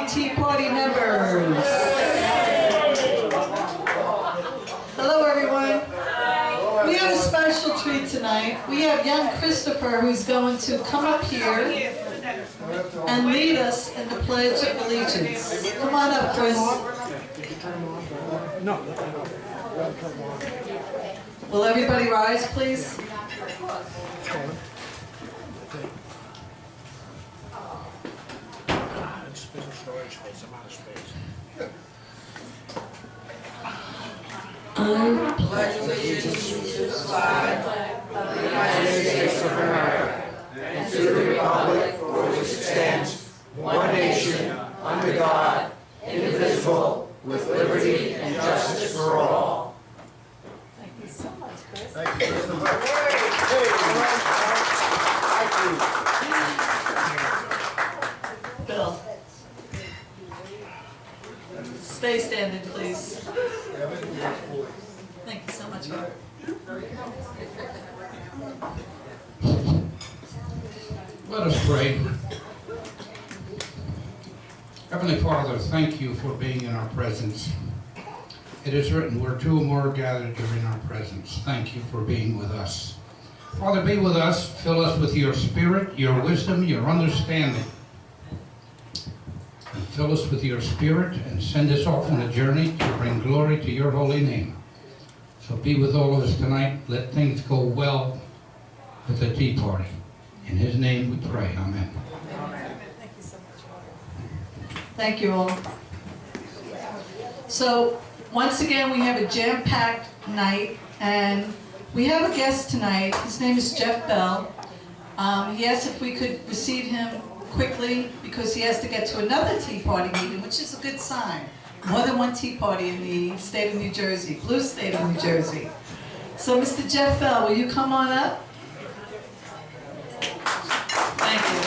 Tea Party members. Hello, everyone. We have a special treat tonight. We have young Christopher who's going to come up here and lead us in the Pledge of Allegiance. Come on up, Chris. Will everybody rise, please? I pledge allegiance to the flag of the United States of America and to the republic for which it stands, one nation, under God, indivisible, with liberty and justice for all. Thank you so much, Chris. Thank you. Bill. Stay standing, please. Thank you so much, Bill. Let us pray. Heavenly Father, thank you for being in our presence. It is written, where two or more are gathered, you're in our presence. Thank you for being with us. Father, be with us. Fill us with your spirit, your wisdom, your understanding. And fill us with your spirit and send us off on a journey to bring glory to your holy name. So be with all of us tonight. Let things go well with the tea party. In his name we pray. Amen. Thank you so much. Thank you all. So, once again, we have a jam-packed night, and we have a guest tonight. His name is Jeff Bell. He asked if we could receive him quickly because he has to get to another tea party meeting, which is a good sign. More than one tea party in the state of New Jersey, blue state of New Jersey. So, Mr. Jeff Bell, will you come on up? Thank you.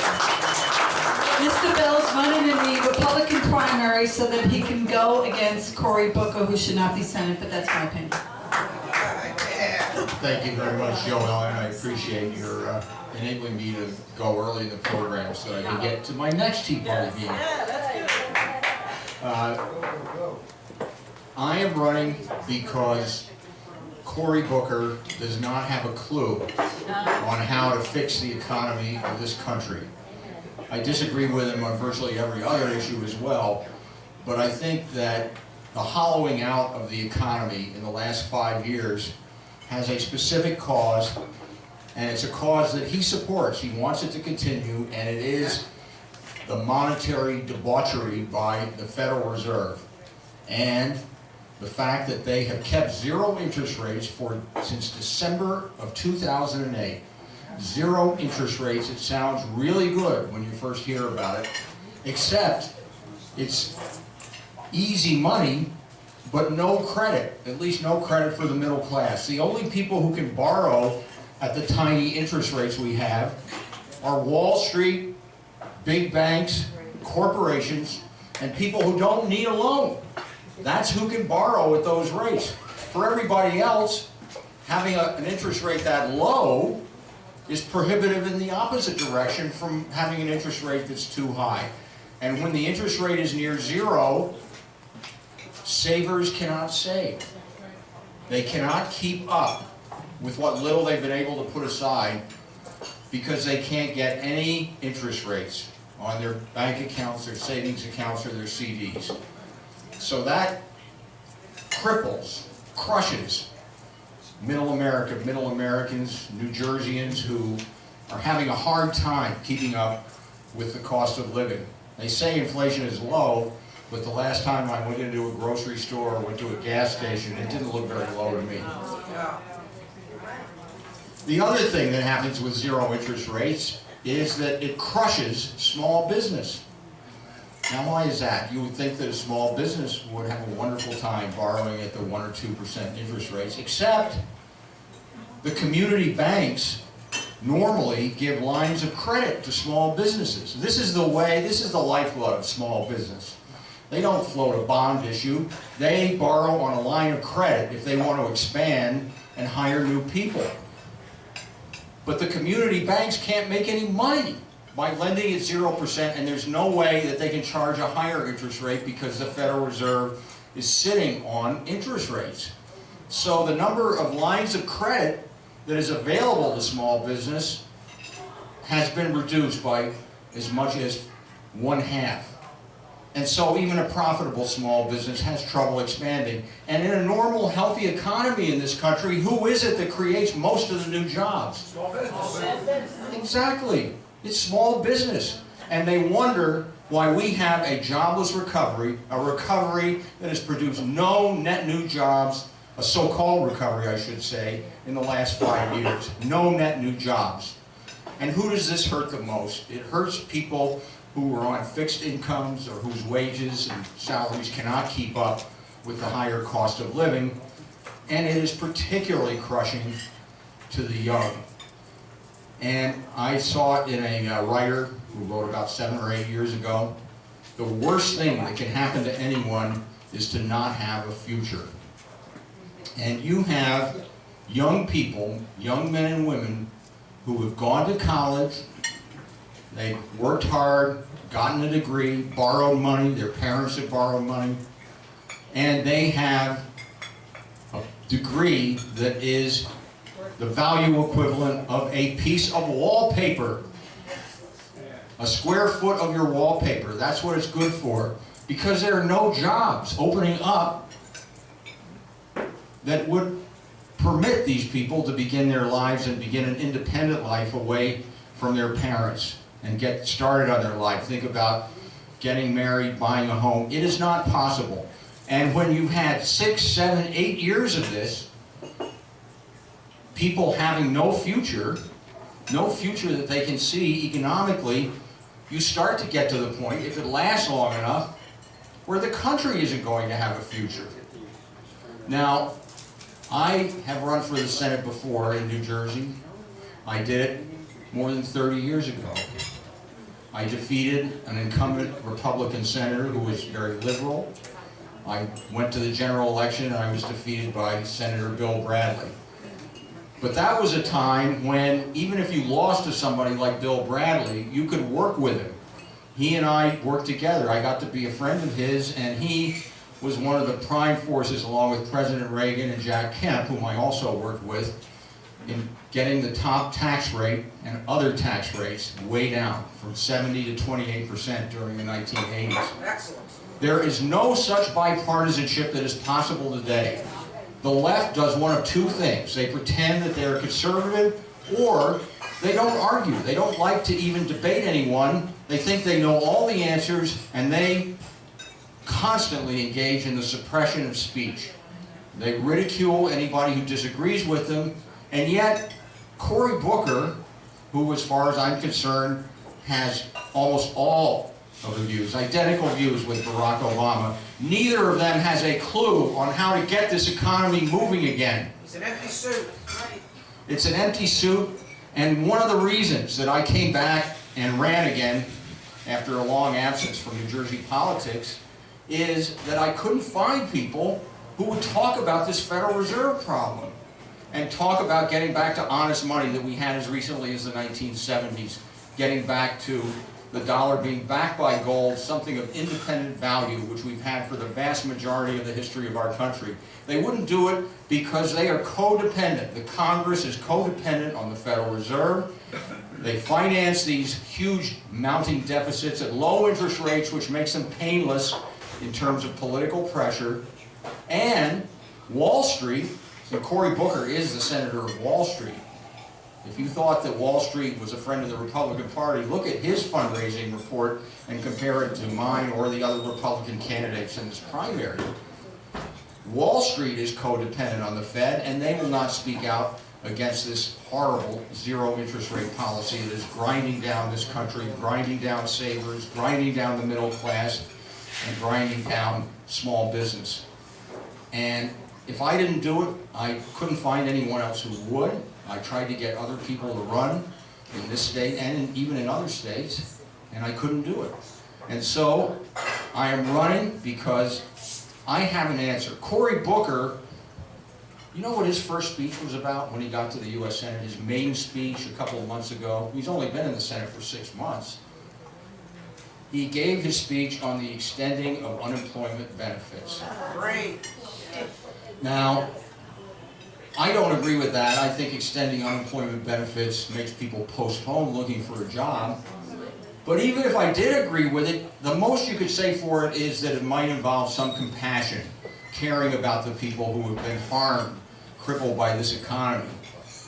Mr. Bell's running in the Republican primary so that he can go against Cory Booker, who should not be Senate, but that's my opinion. Thank you very much, Joel, and I appreciate your enabling me to go early in the program so that I can get to my next Tea Party meeting. I am running because Cory Booker does not have a clue on how to fix the economy of this country. I disagree with him on virtually every other issue as well, but I think that the hollowing out of the economy in the last 5 years has a specific cause, and it's a cause that he supports. He wants it to continue, and it is the monetary debauchery by the Federal Reserve and the fact that they have kept zero interest rates since December of 2008. Zero interest rates. It sounds really good when you first hear about it, except it's easy money, but no credit, at least no credit for the middle class. The only people who can borrow at the tiny interest rates we have are Wall Street, big banks, corporations, and people who don't need a loan. That's who can borrow at those rates. For everybody else, having an interest rate that low is prohibitive in the opposite direction from having an interest rate that's too high. And when the interest rate is near zero, savers cannot save. They cannot keep up with what little they've been able to put aside because they can't get any interest rates on their bank accounts, their savings accounts, or their CDs. So that crushes middle America, middle Americans, New Jerseyans who are having a hard time keeping up with the cost of living. They say inflation is low, but the last time I went into a grocery store or went to a gas station, it didn't look very low to me. The other thing that happens with zero interest rates is that it crushes small business. Now, why is that? You would think that a small business would have a wonderful time borrowing at the 1 or 2% interest rates, except the community banks normally give lines of credit to small businesses. This is the lifeblood of small business. They don't float a bond issue. They borrow on a line of credit if they want to expand and hire new people. But the community banks can't make any money by lending at 0%, and there's no way that they can charge a higher interest rate because the Federal Reserve is sitting on interest rates. So the number of lines of credit that is available to small business has been reduced by as much as 1/2. And so even a profitable small business has trouble expanding. And in a normal, healthy economy in this country, who is it that creates most of the new jobs? Small business. Exactly. It's small business. And they wonder why we have a jobless recovery, a recovery that has produced no net new jobs, a so-called recovery, I should say, in the last 5 years. No net new jobs. And who does this hurt the most? It hurts people who are on fixed incomes or whose wages and salaries cannot keep up with the higher cost of living. And it is particularly crushing to the young. And I saw it in a writer who wrote about 7 or 8 years ago. The worst thing that can happen to anyone is to not have a future. And you have young people, young men and women, who have gone to college, they've worked hard, gotten a degree, borrowed money, their parents have borrowed money, and they have a degree that is the value equivalent of a piece of wallpaper. A square foot of your wallpaper, that's what it's good for. Because there are no jobs opening up that would permit these people to begin their lives and begin an independent life away from their parents and get started on their life. Think about getting married, buying a home. It is not possible. And when you've had 6, 7, 8 years of this, people having no future that they can see economically, you start to get to the point, if it lasts long enough, where the country isn't going to have a future. Now, I have run for the Senate before in New Jersey. I did it more than 30 years ago. I defeated an incumbent Republican senator who was very liberal. I went to the general election and I was defeated by Senator Bill Bradley. But that was a time when, even if you lost to somebody like Bill Bradley, you could work with him. He and I worked together. I got to be a friend of his, and he was one of the prime forces, along with President Reagan and Jack Kemp, whom I also worked with, in getting the top tax rate and other tax rates way down, from 70 to 28% during the 1980s. Excellent. There is no such bipartisanship that is possible today. The left does one of two things. They pretend that they're conservative, or they don't argue. They don't like to even debate anyone. They think they know all the answers, and they constantly engage in the suppression of speech. They ridicule anybody who disagrees with them, and yet Cory Booker, who, as far as I'm concerned, has almost all of the views, identical views with Barack Obama, neither of them has a clue on how to get this economy moving again. It's an empty suit. It's an empty suit, and one of the reasons that I came back and ran again after a long absence from New Jersey politics is that I couldn't find people who would talk about this Federal Reserve problem and talk about getting back to honest money that we had as recently as the 1970s, getting back to the dollar being backed by gold, something of independent value, which we've had for the vast majority of the history of our country. They wouldn't do it because they are codependent. The Congress is codependent on the Federal Reserve. They finance these huge mounting deficits at low interest rates, which makes them painless in terms of political pressure. And Wall Street, and Cory Booker is the senator of Wall Street. If you thought that Wall Street was a friend of the Republican Party, look at his fundraising report and compare it to mine or the other Republican candidates in this primary. Wall Street is codependent on the Fed, and they will not speak out against this horrible zero interest rate policy that is grinding down this country, grinding down savers, grinding down the middle class, and grinding down small business. And if I didn't do it, I couldn't find anyone else who would. I tried to get other people to run in this state and even in other states, and I couldn't do it. And so I am running because I have an answer. Cory Booker You know what his first speech was about when he got to the U.S. Senate? His main speech a couple of months ago. He's only been in the Senate for 6 months. He gave his speech on the extending of unemployment benefits. Great. Now, I don't agree with that. I think extending unemployment benefits makes people postpone looking for a job. But even if I did agree with it, the most you could say for it is that it might involve some compassion, caring about the people who have been harmed, crippled by this economy.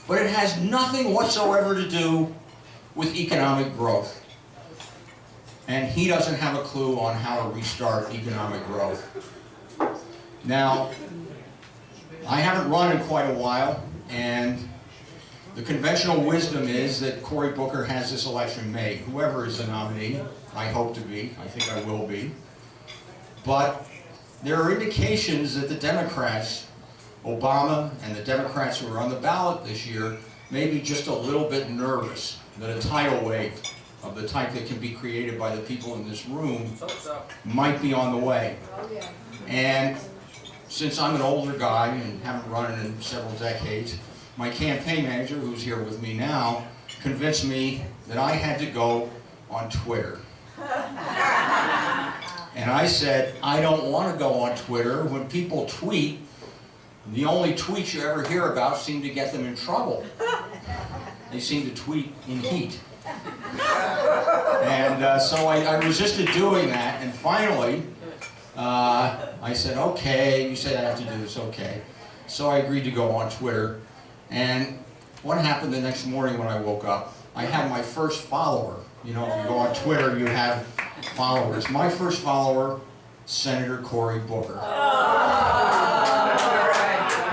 But it has nothing whatsoever to do with economic growth. And he doesn't have a clue on how to restart economic growth. Now, I haven't run in quite a while, and the conventional wisdom is that Cory Booker has this election made. Whoever is the nominee, I hope to be, I think I will be. But there are indications that the Democrats, Obama and the Democrats who are on the ballot this year, may be just a little bit nervous that a tidal wave of the type that can be created by the people in this room might be on the way. And since I'm an older guy and haven't run in several decades, my campaign manager, who's here with me now, convinced me that I had to go on Twitter. And I said, I don't want to go on Twitter. When people tweet, the only tweets you ever hear about seem to get them in trouble. They seem to tweet in heat. And so I resisted doing that, and finally, I said, okay, you say I have to do this, okay. So I agreed to go on Twitter, and what happened the next morning when I woke up, I had my first follower. You know, if you go on Twitter, you have followers. My first follower, Senator Cory Booker.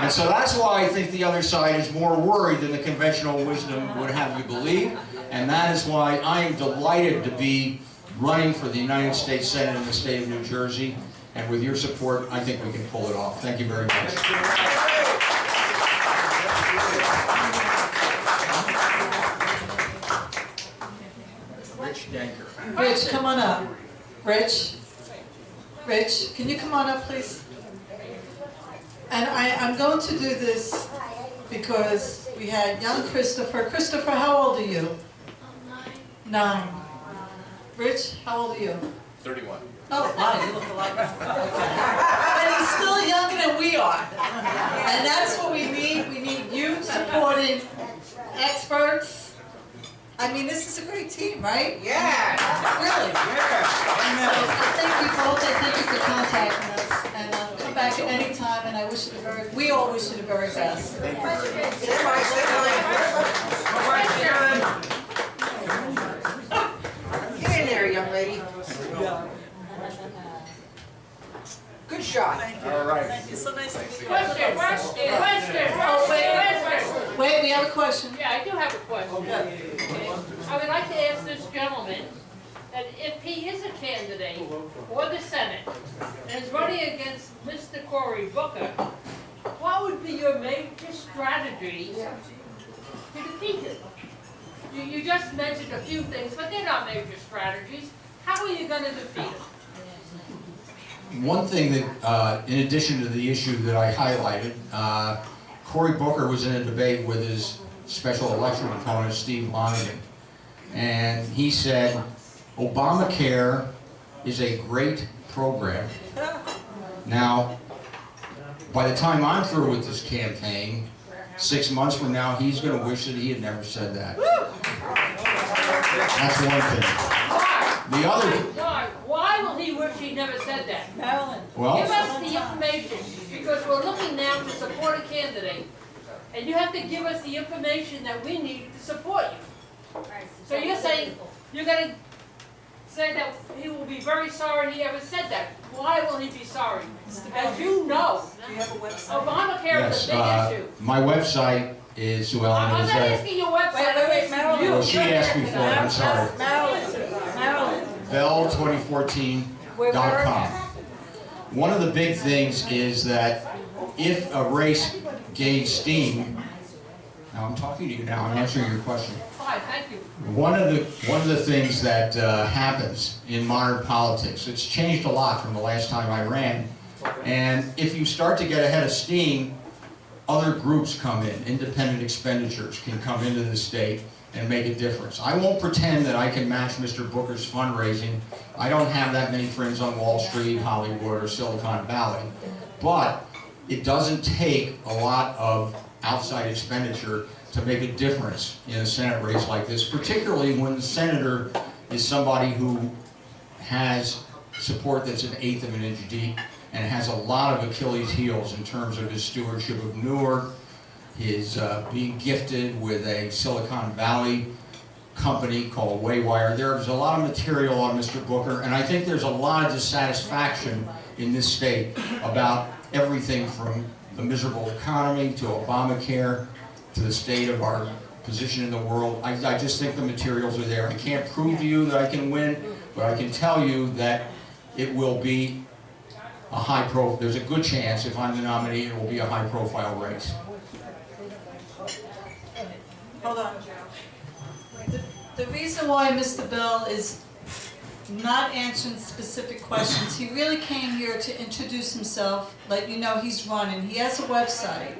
And so that's why I think the other side is more worried than the conventional wisdom would have you believe, and that is why I am delighted to be running for the United States Senate in the state of New Jersey, and with your support, I think we can pull it off. Thank you very much. Rich Denker. Rich, come on up. Rich, can you come on up, please? And I'm going to do this because we had young Christopher. Christopher, how old are you? 9. Rich, how old are you? 31. Oh, wow, you look alike. Okay. And he's still younger than we are. And that's what we need. We need you supporting experts. I mean, this is a great team, right? Yeah. Really? Yeah. So I thank you both. I thank you for contacting us. And come back at any time. And I wish you we all wish you the very best. Sit Get in there, young lady. Good shot. All right. Thank you. So nice to meet you. Question. Oh, wait, we have a question. Yeah, I do have a question. I would like to ask this gentleman that if he is a candidate for the Senate and is running against Mr. Cory Booker, what would be your major strategy to defeat him? You just mentioned a few things, but they're not major strategies. How are you going to defeat him? One thing that, in addition to the issue that I highlighted, Cory Booker was in a debate with his special election opponent, Steve Lonegan. And he said, Obamacare is a great program. Now, by the time I'm through with this campaign, 6 months from now, he's going to wish that he had never said that. That's one thing. The other... Why will he wish he never said that? Marilyn. Well, Give us the information, because we're looking now to support a candidate, and you have to give us the information that we need to support you. So you're saying, you're going to say that he will be very sorry he ever said that. Why will he be sorry? As you know, Do you have a website? Obamacare is a big issue. my website is, Sue Ellen, I'm is not asking your website. Wait, Marilyn. well, she asked me for it, I'm sorry. Marilyn. Bell2014.com. One of the big things is that if a race gains steam, now I'm talking to you now, I'm answering your question. Fine, thank you. One of the things that happens in modern politics, it's changed a lot from the last time I ran, and if you start to get ahead of steam, other groups come in, independent expenditures can come into the state and make a difference. I won't pretend that I can match Mr. Booker's fundraising. I don't have that many friends on Wall Street, Hollywood, or Silicon Valley. But it doesn't take a lot of outside expenditure to make a difference in a Senate race like this, particularly when the senator is somebody who has support that's an eighth of an inch deep and has a lot of Achilles heels in terms of his stewardship of Newark, his being gifted with a Silicon Valley company called Waywire. There's a lot of material on Mr. Booker, and I think there's a lot of dissatisfaction in this state about everything from the miserable economy to Obamacare to the state of our position in the world. I just think the materials are there. I can't prove to you that I can win, but I can tell you that it will be a high profile. There's a good chance if I'm the nominee, it will be a high profile race. Hold on. The reason why Mr. Bell is not answering specific questions, he really came here to introduce himself, let you know he's running. He has a website.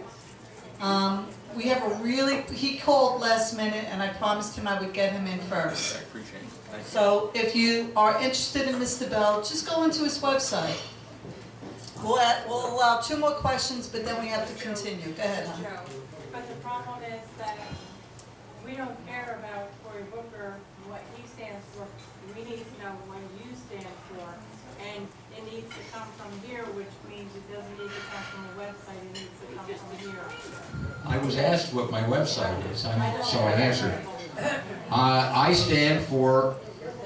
We have a really, he called last minute and I promised him I would get him in first. I appreciate it. So if you are interested in Mr. Bell, just go into his website. We'll allow 2 more questions, but then we have to continue. Go ahead, hon. But the problem is that we don't care about Cory Booker, what he stands for. We need to know what you stand for. And it needs to come from here, which means it doesn't need to come from a website, it needs to come from here. I was asked what my website is, so I answered. I stand for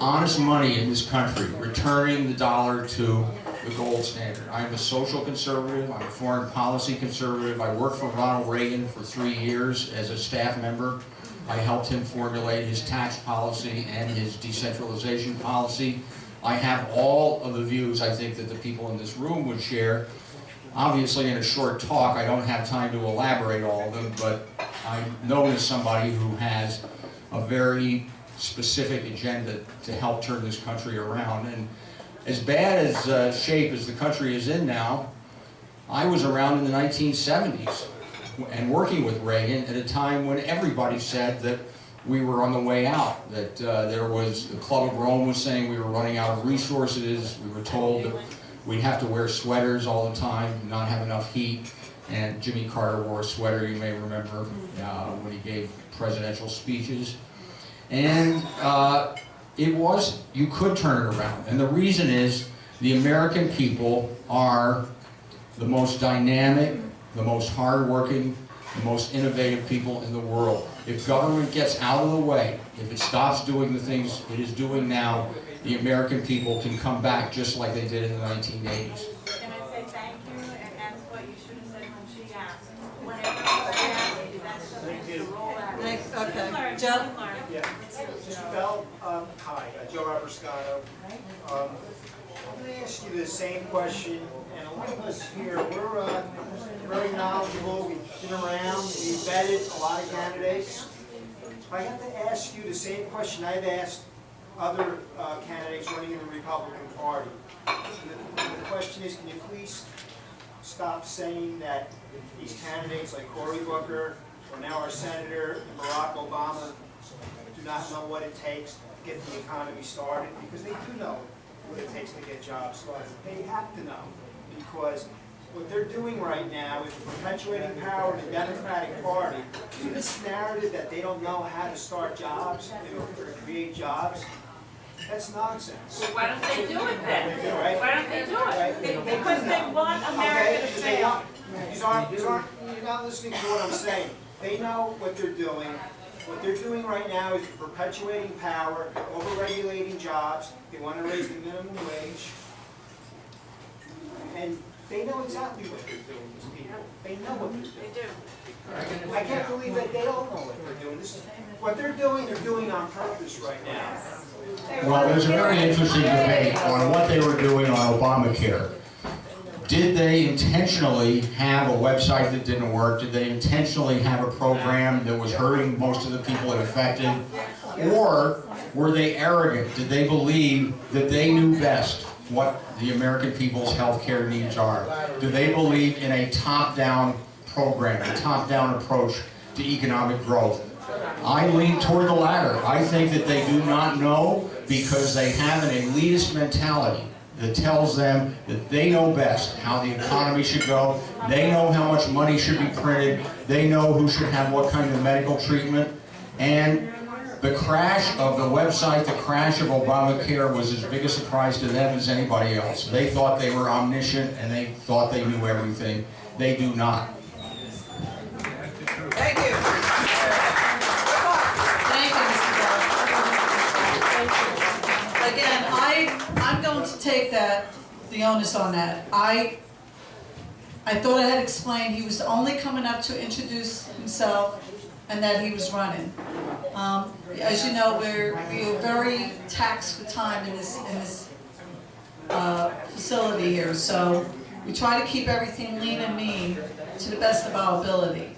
honest money in this country, returning the dollar to the gold standard. I'm a social conservative, I'm a foreign policy conservative. I worked for Ronald Reagan for 3 years as a staff member. I helped him formulate his tax policy and his decentralization policy. I have all of the views I think that the people in this room would share. Obviously, in a short talk, I don't have time to elaborate all of them, but I'm known as somebody who has a very specific agenda to help turn this country around. And as bad as shape as the country is in now, I was around in the 1970s and working with Reagan at a time when everybody said that we were on the way out, that there was, the Club of Rome was saying we were running out of resources. We were told that we'd have to wear sweaters all the time, not have enough heat. And Jimmy Carter wore a sweater, you may remember, when he gave presidential speeches. And it was, you could turn it around. And the reason is the American people are the most dynamic, the most hardworking, the most innovative people in the world. If government gets out of the way, if it stops doing the things it is doing now, the American people can come back just like they did in the 1980s. Can I say thank you, and that's what you should have said when she asked. Whenever she asked you, that's something to roll out. Okay, Joe? Yeah, Mr. Bell, hi, Joe Robertscotto. I'm going to ask you the same question, and a lot of us here, we're very knowledgeable, we've been around, we've vetted a lot of candidates. I have to ask you the same question I've asked other candidates running in the Republican Party. And the question is, can you please stop saying that these candidates like Cory Booker, or now our Senator, and Barack Obama, do not know what it takes to get the economy started? Because they do know what it takes to get jobs started. They have to know, because what they're doing right now is perpetuating power in the Democratic Party. This narrative that they don't know how to start jobs or create jobs, that's nonsense. Well, why don't they do it then? Right? Why don't they do it? Because they want America to fail. You're not listening to what I'm saying. They know what they're doing. What they're doing right now is perpetuating power, overregulating jobs. They want to raise the minimum wage. And they know exactly what they're doing, these people. They know what they're doing. They do. I can't believe that they don't know what they're doing. What they're doing on purpose right now. Well, there's a very interesting debate on what they were doing on Obamacare. Did they intentionally have a website that didn't work? Did they intentionally have a program that was hurting most of the people it affected? Or were they arrogant? Did they believe that they knew best what the American people's health care needs are? Do they believe in a top-down program, a top-down approach to economic growth. I lean toward the latter. I think that they do not know because they have an elitist mentality that tells them that they know best how the economy should go. They know how much money should be printed. They know who should have what kind of medical treatment. And the crash of the website, the crash of Obamacare was as big a surprise to them as anybody else. They thought they were omniscient and they thought they knew everything. They do not. Thank you. Thank you, Mr. Bell. Again, I'm going to take the onus on that. I thought I had explained he was only coming up to introduce himself and that he was running. As you know, we are very taxed for time in this facility here, so we try to keep everything lean and mean to the best of our ability.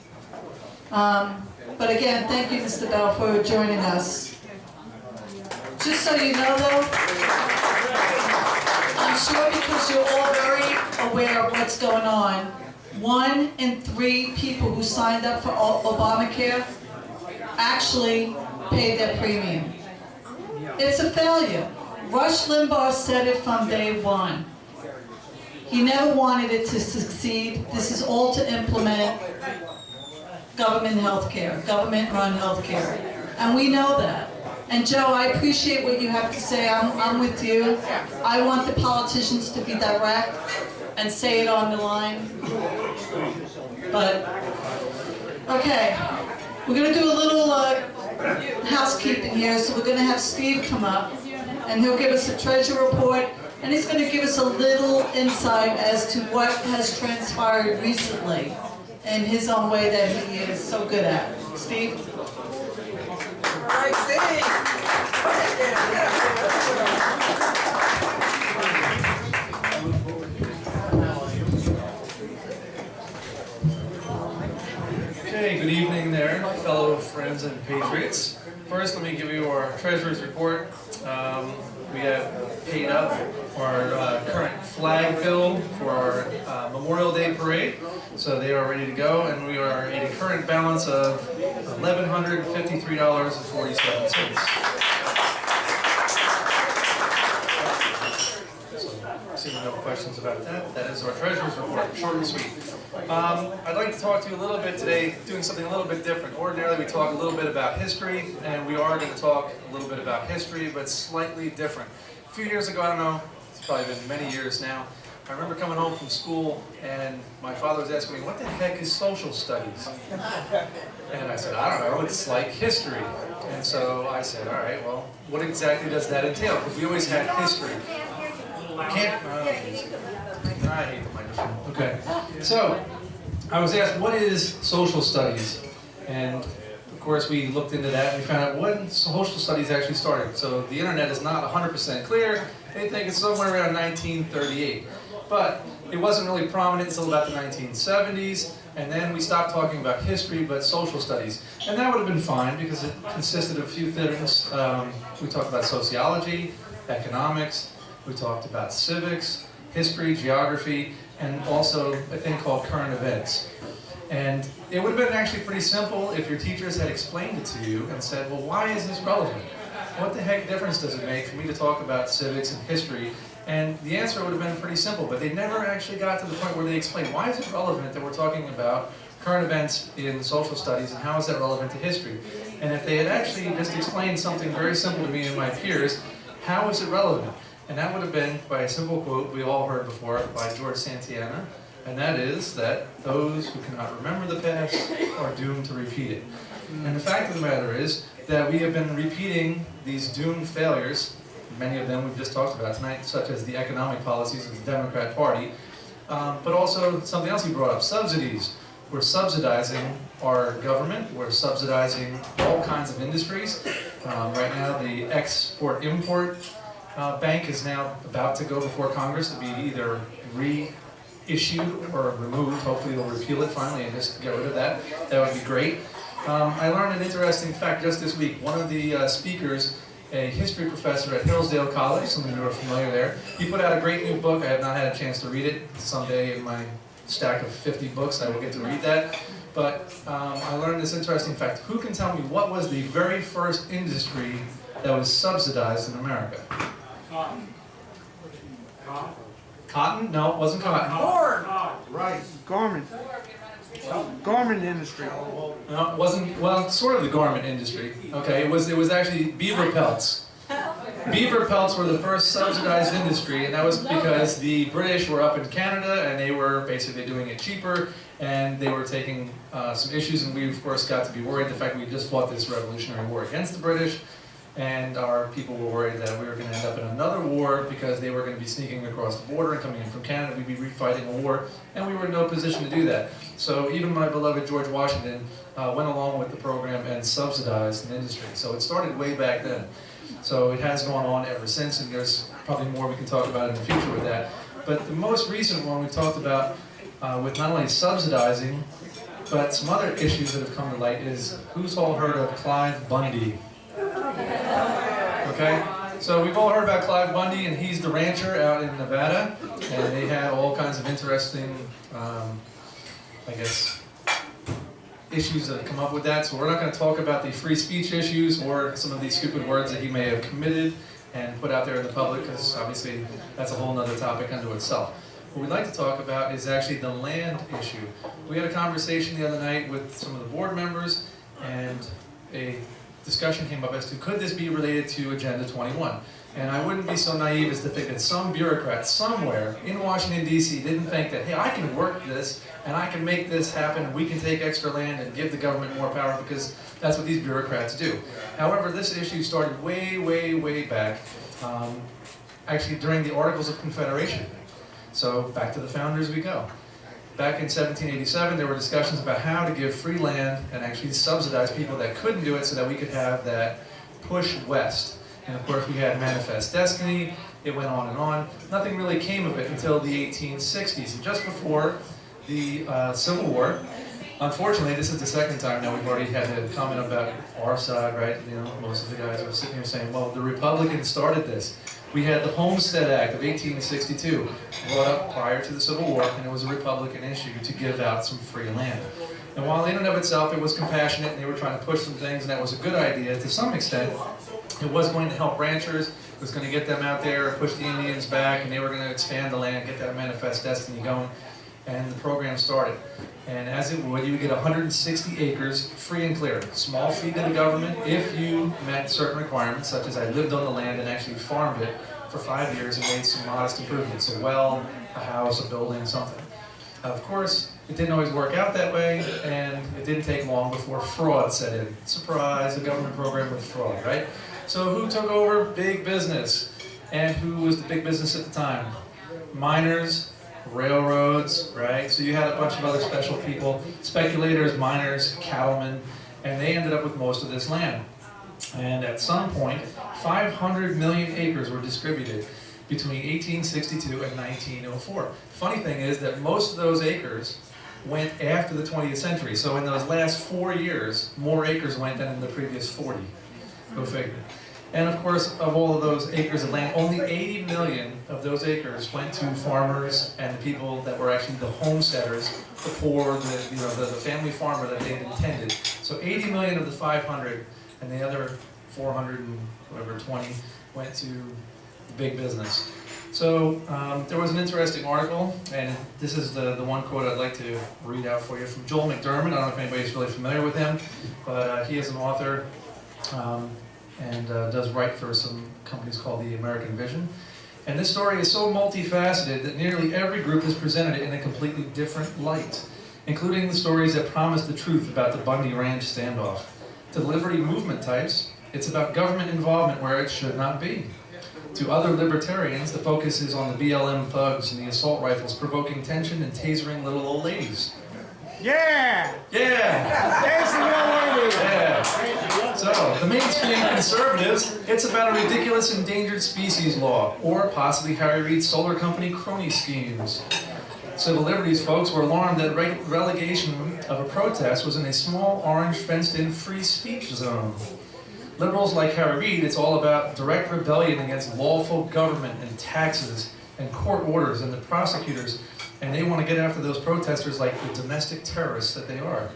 But again, thank you, Mr. Bell, for joining us. Just so you know, though, I'm sure because you're all very aware of what's going on, 1 in 3 people who signed up for Obamacare actually paid their premium. It's a failure. Rush Limbaugh said it from day one. He never wanted it to succeed. This is all to implement government health care, government-run health care. And we know that. And Joe, I appreciate what you have to say. I'm with you. I want the politicians to be direct and say it on the line. But, okay, we're going to do a little housekeeping here. So we're going to have Steve come up, and he'll give us a treasure report, and he's going to give us a little insight as to what has transpired recently in his own way that he is so good at. Steve? All right, Steve. Okay, good evening there, fellow friends and patriots. First, let me give you our treasurer's report. We have paid up our current flag bill for our Memorial Day parade, so they are ready to go, and we are at a current balance of $1,153.47. Assuming no questions about that, that is our treasurer's report, short and sweet. I'd like to talk to you a little bit today, doing something a little bit different. Ordinarily we talk a little bit about history, and we are going to talk a little bit about history, but slightly different. A few years ago, I don't know, it's probably been many years now, I remember coming home from school, and my father was asking me, what the heck is social studies? And I said, I don't know, it's like history. And so I said, all right, well, what exactly does that entail? Because we always had history. I can't, I hate the microphone. Okay, so I was asked, what is social studies? And of course we looked into that and we found out when social studies actually started. So the internet is not 100% clear. They think it's somewhere around 1938. But it wasn't really prominent until about the 1970s, and then we stopped talking about history, but social studies. And that would have been fine because it consisted of a few things. We talked about sociology, economics, we talked about civics, history, geography, and also a thing called current events. And it would have been actually pretty simple if your teachers had explained it to you and said, well, why is this relevant? What the heck difference does it make for me to talk about civics and history? And the answer would have been pretty simple, but they never actually got to the point where they explained, why is it relevant that we're talking about current events in social studies, and how is that relevant to history? And if they had actually just explained something very simple to me and my peers, how is it relevant? And that would have been by a simple quote we all heard before by George Santayana, and that is that those who cannot remember the past are doomed to repeat it. And the fact of the matter is that we have been repeating these doomed failures, many of them we've just talked about tonight, such as the economic policies of the Democrat Party, but also something else he brought up, subsidies. We're subsidizing our government, we're subsidizing all kinds of industries. Right now the Export-Import Bank is now about to go before Congress to be either reissued or removed. Hopefully they'll repeal it finally and just get rid of that. That would be great. I learned an interesting fact just this week. One of the speakers, a history professor at Hillsdale College, some of you are familiar there, he put out a great new book. I have not had a chance to read it. Someday in my stack of 50 books. I will get to read that. But I learned this interesting fact. Who can tell me what was the very first industry that was subsidized in America? Cotton? No, it wasn't cotton. Corn. Rice. Garment. Garment industry. No, it wasn't, well, sort of the garment industry. Okay, it was actually beaver pelts. Beaver pelts were the first subsidized industry, and that was because the British were up in Canada, and they were basically doing it cheaper, and they were taking some issues, and we, of course, got to be worried. The fact we just fought this Revolutionary War against the British, and our people were worried that we were going to end up in another war because they were going to be sneaking across the border and coming in from Canada. We'd be refighting a war, and we were in no position to do that. So even my beloved George Washington went along with the program and subsidized an industry. So it started way back then. So it has gone on ever since, and there's probably more we can talk about in the future with that. But the most recent one we talked about with not only subsidizing, but some other issues that have come to light is, who's all heard of Clive Bundy? Okay, so we've all heard about Clive Bundy, and he's the rancher out in Nevada, and they had all kinds of interesting, I guess, issues that have come up with that. So we're not going to talk about the free speech issues or some of these stupid words that he may have committed and put out there in the public, because obviously that's a whole other topic unto itself. What we'd like to talk about is actually the land issue. We had a conversation the other night with some of the board members, and a discussion came up as to, could this be related to Agenda 21? And I wouldn't be so naive as to think that some bureaucrat somewhere in Washington, D.C. didn't think that, hey, I can work this, and I can make this happen, and we can take extra land and give the government more power, because that's what these bureaucrats do. However, this issue started way, way, way back, actually during the Articles of Confederation. So back to the founders we go. Back in 1787, there were discussions about how to give free land and actually subsidize people that couldn't do it, so that we could have that push west. And of course, we had Manifest Destiny. It went on and on. Nothing really came of it until the 1860s, and just before the Civil War. Unfortunately, this is the second time now we've already had to comment about our side, right? You know, most of the guys are sitting here saying, well, the Republicans started this. We had the Homestead Act of 1862 brought up prior to the Civil War, and it was a Republican issue to give out some free land. And while in and of itself it was compassionate, and they were trying to push some things, and that was a good idea to some extent, it was going to help ranchers. It was going to get them out there, push the Indians back, and they were going to expand the land, get that Manifest Destiny going. And the program started. And as it would, you would get 160 acres free and clear. Small fee to the government if you met certain requirements, such as I lived on the land and actually farmed it for 5 years and made some modest improvements. A well, a house, a building, something. Of course, it didn't always work out that way, and it didn't take long before fraud set in. Surprise, a government program with fraud, right? So who took over? Big business. And who was the big business at the time? Miners, railroads, right? So you had a bunch of other special people, speculators, miners, cattlemen, and they ended up with most of this land. And at some point, 500 million acres were distributed between 1862 and 1904. Funny thing is that most of those acres went after the 20th century. So in those last 4 years, more acres went than in the previous 40. Go figure. And of course, of all of those acres of land, only 80 million of those acres went to farmers and the people that were actually the homesteaders, the poor, the family farmer that they had intended. So 80 million of the 500, and the other 400 and whatever 20 went to big business. So there was an interesting article, and this is the one quote I'd like to read out for you from Joel McDermott. I don't know if anybody's really familiar with him, but he is an author. And does write for some companies called the American Vision. And this story is so multifaceted that nearly every group has presented it in a completely different light, including the stories that promise the truth about the Bundy Ranch standoff. To the Liberty Movement types, it's about government involvement where it should not be. To other libertarians, the focus is on the BLM thugs and the assault rifles provoking tension and tasering little old ladies. Yeah! Yeah! There's the real lady! Yeah! So, the mainstream conservatives, it's about a ridiculous endangered species law, or possibly Harry Reid's solar company crony schemes. Civil liberties folks were alarmed that relegation of a protest was in a small orange fenced-in free speech zone. Liberals like Harry Reid, it's all about direct rebellion against lawful government and taxes and court orders, and the prosecutors and they want to get after those protesters like the domestic terrorists that they are.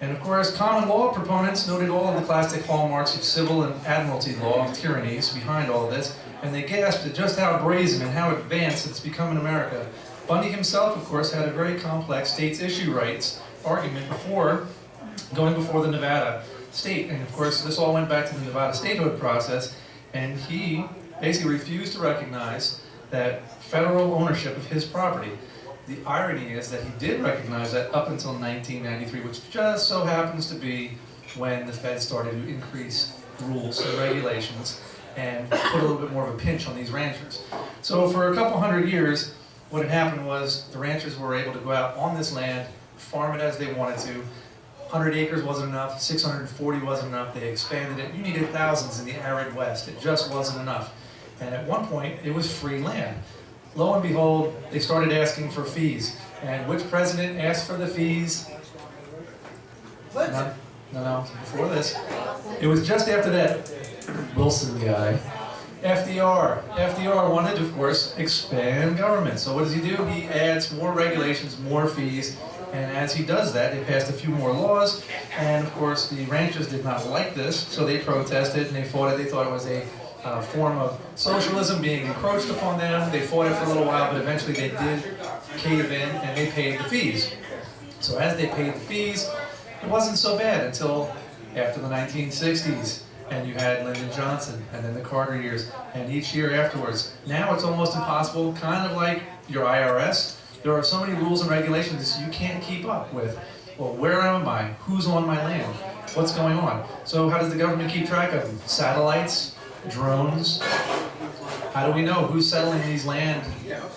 And of course, common law proponents noted all of the classic hallmarks of civil and admiralty law tyrannies behind all of this, and they gasped at just how brazen and how advanced it's become in America. Bundy himself, of course, had a very complex states issue rights argument before going before the Nevada state. And of course, this all went back to the Nevada statehood process, and he basically refused to recognize that federal ownership of his property. The irony is that he did recognize that up until 1993, which just so happens to be when the Fed started to increase rules and regulations and put a little bit more of a pinch on these ranchers. So for a couple hundred years, what had happened was the ranchers were able to go out on this land, farm it as they wanted to. 100 acres wasn't enough, 640 wasn't enough, they expanded it. You needed thousands in the arid West, it just wasn't enough. And at one point, it was free land. Lo and behold, they started asking for fees. And which president asked for the fees? No, before this. It was just after that Wilson guy. FDR wanted to, of course, expand government. So what does he do? He adds more regulations, more fees, and as he does that, they passed a few more laws, and of course the ranchers did not like this, so they protested and they fought it. They thought it was a form of socialism being encroached upon them. They fought it for a little while, but eventually they did cave in and they paid the fees. So as they paid the fees, it wasn't so bad until after the 1960s. And you had Lyndon Johnson, and then the Carter years, and each year afterwards. Now it's almost impossible, kind of like your IRS. There are so many rules and regulations you can't keep up with. Well, where am I? Who's on my land? What's going on? So how does the government keep track of them? Satellites? Drones? How do we know who's settling these land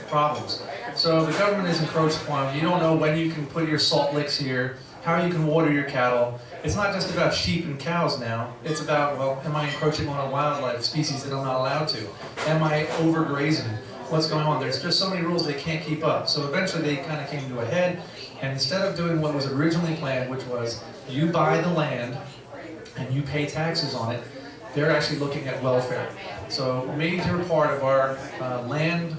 problems? So the government is encroached upon. You don't know when you can put your salt licks here, how you can water your cattle. It's not just about sheep and cows now. It's about, well, am I encroaching on a wildlife species that I'm not allowed to? Am I overgrazing? What's going on? There's just so many rules they can't keep up. So eventually they kind of came to a head, and instead of doing what was originally planned, which was you buy the land and you pay taxes on it, they're actually looking at welfare. So a major part of our land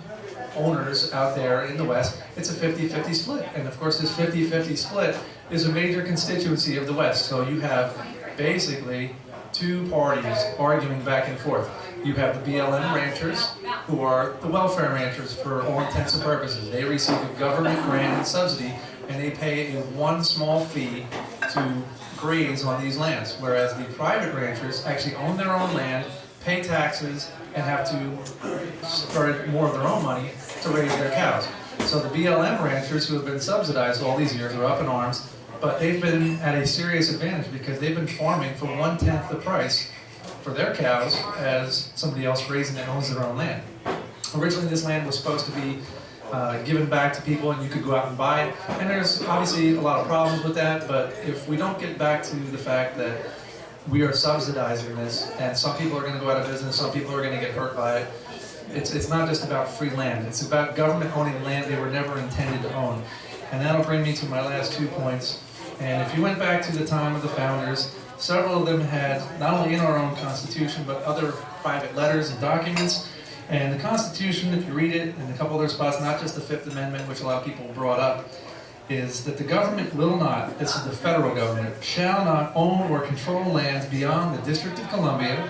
owners out there in the West, it's a 50-50 split. And of course this 50-50 split is a major constituency of the West. So you have basically two parties arguing back and forth. You have the BLM ranchers, who are the welfare ranchers for all intents and purposes. They receive a government grant and subsidy, and they pay a one small fee to graze on these lands. Whereas the private ranchers actually own their own land, pay taxes, and have to start more of their own money to raise their cows. So the BLM ranchers who have been subsidized all these years are up in arms, but they've been at a serious advantage because they've been farming for 1/10 the price for their cows as somebody else raising that owns their own land. Originally this land was supposed to be given back to people and you could go out and buy it, and there's obviously a lot of problems with that, but if we don't get back to the fact that we are subsidizing this, and some people are going to go out of business, some people are going to get hurt by it. It's not just about free land, it's about government owning land they were never intended to own. And that'll bring me to my last 2 points. And if you went back to the time of the founders, several of them had, not only in our own Constitution, but other private letters and documents. And the Constitution, if you read it, in a couple other spots, not just the Fifth Amendment, which a lot of people brought up, is that the government will not, this is the federal government, shall not own or control lands beyond the District of Columbia,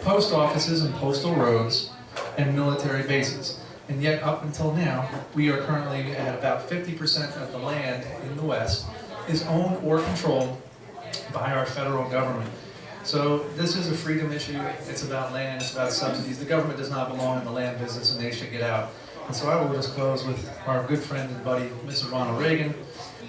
post offices and postal roads, and military bases. And yet, up until now, we are currently at about 50% of the land in the West is owned or controlled by our federal government. So this is a freedom issue. It's about land, it's about subsidies. The government does not belong in the land business and they should get out. And so I will just close with our good friend and buddy, Mr. Ronald Reagan,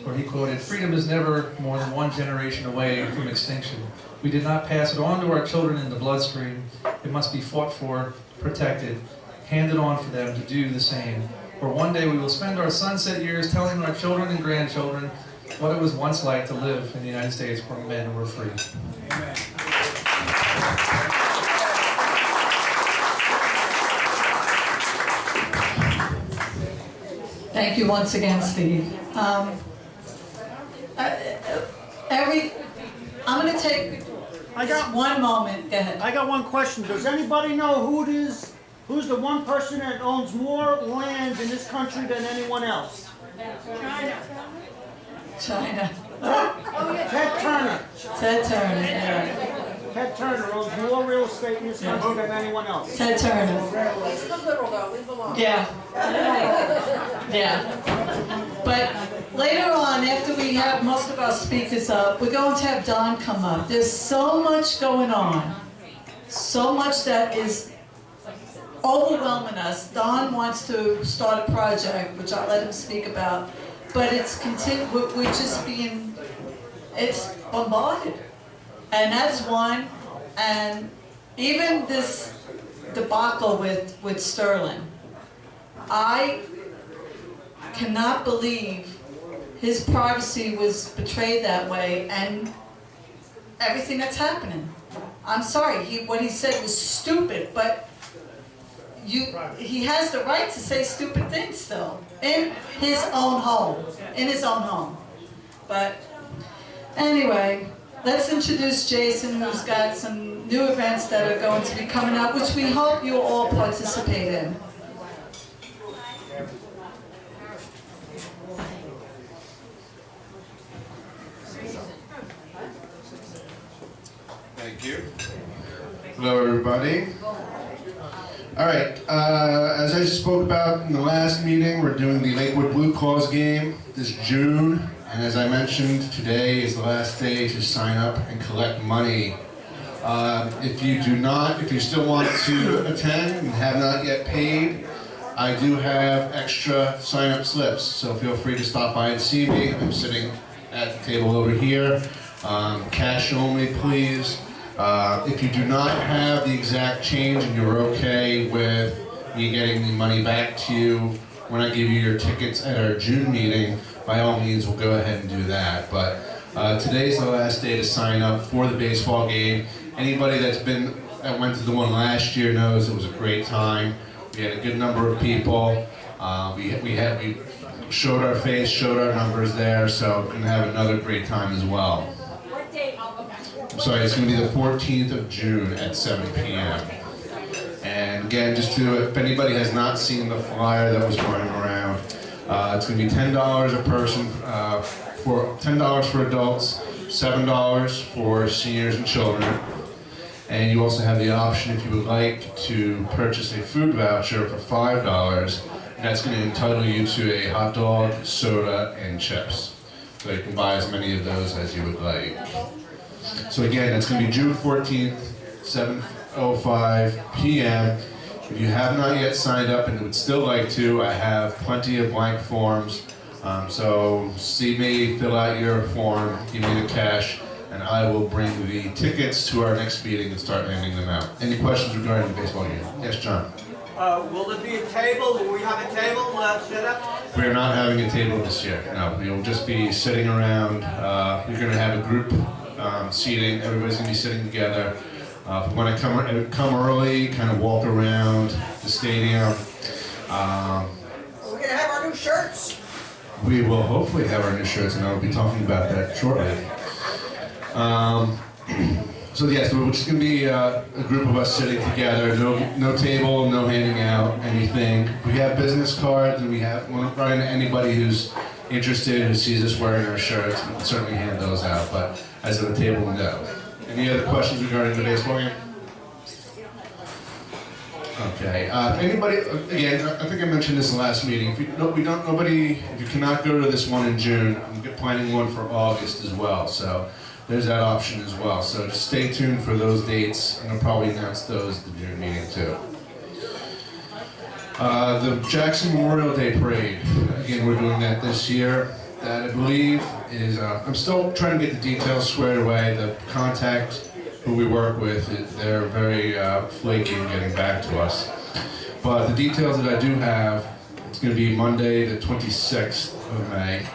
where he quoted, "Freedom is never more than one generation away from extinction. We did not pass it on to our children in the bloodstream. It must be fought for, protected, handed on for them to do the same. Or one day we will spend our sunset years telling our children and grandchildren what it was once like to live in the United States where men were free." Amen. Thank you once again, Steve. I'm going to take I got one moment. Go ahead. I got one question. Does anybody know who it is Who's the one person that owns more land in this country than anyone else? China. Ted Turner. Ted Turner, yeah. Ted Turner owns more real estate in this country than anyone else. Ted Turner. He's a liberal though, leave him alone. Yeah. Yeah. But later on, after we have most of our speakers up, we're going to have Don come up. There's so much going on. So much that is overwhelming us. Don wants to start a project, which I'll let him speak about, but we're just it's bombarded. And that's one, and even this debacle with Sterling, I cannot believe his privacy was betrayed that way, and everything that's happening. I'm sorry, what he said was stupid, but he has the right to say stupid things still, in his own home. But anyway, let's introduce Jason, who's got some new events that are going to be coming up, which we hope you all participate in. Thank you. Hello, everybody. All right, as I spoke about in the last meeting, we're doing the Lakewood Blue Claws game this June. And as I mentioned, today is the last day to sign up and collect money. If you still want to attend and have not yet paid, I do have extra sign-up slips. So feel free to stop by and see me. I'm sitting at the table over here. Cash only, please. If you do not have the exact change and you're okay with me getting the money back to you when I give you your tickets at our June meeting, by all means, we'll go ahead and do that. But today's the last day to sign up for the baseball game. Anybody that went to the one last year knows it was a great time. We had a good number of people. We showed our face, showed our numbers there, so we're gonna have another great time as well. What date? I'm sorry, it's gonna be the 14th of June at 7 p.m. And again, if anybody has not seen the flyer that was running around, it's going to be $10 a person, for $10 for adults, $7 for seniors and children. And you also have the option, if you would like, to purchase a food voucher for $5. And that's going to entitle you to a hot dog, soda, and chips. So you can buy as many of those as you would like. So again, that's going to be June 14th, 7:05 p.m. If you have not yet signed up and would still like to, I have plenty of blank forms. So see me, fill out your form, give me the cash, and I will bring the tickets to our next meeting and start handing them out. Any questions regarding the baseball game? Yes, John? Will there be a table? Will we have a table set up? We are not having a table this year. No, we will just be sitting around. We're going to have a group seating. Everybody's going to be sitting together. If you want to come early, kind of walk around the stadium. We're going to have our new shirts. We will hopefully have our new shirts, and I'll be talking about that shortly. So yes, we're just going to be a group of us sitting together. No table, no handing out anything. We have business cards, and we want to run into anybody who's interested, who sees us wearing our shirts. We can certainly hand those out, but as of the table, no. Any other questions regarding the baseball game? Okay. Anybody? Again, I think I mentioned this in the last meeting. If you cannot go to this one in June, I'm planning one for August as well. So there's that option as well. So just stay tuned for those dates, and I'll probably announce those at the June meeting too. The Jackson Memorial Day Parade. Again, we're doing that this year. That I believe is, I'm still trying to get the details squared away. The contact who we work with, they're very flaky in getting back to us. But the details that I do have, it's going to be Monday the 26th of May.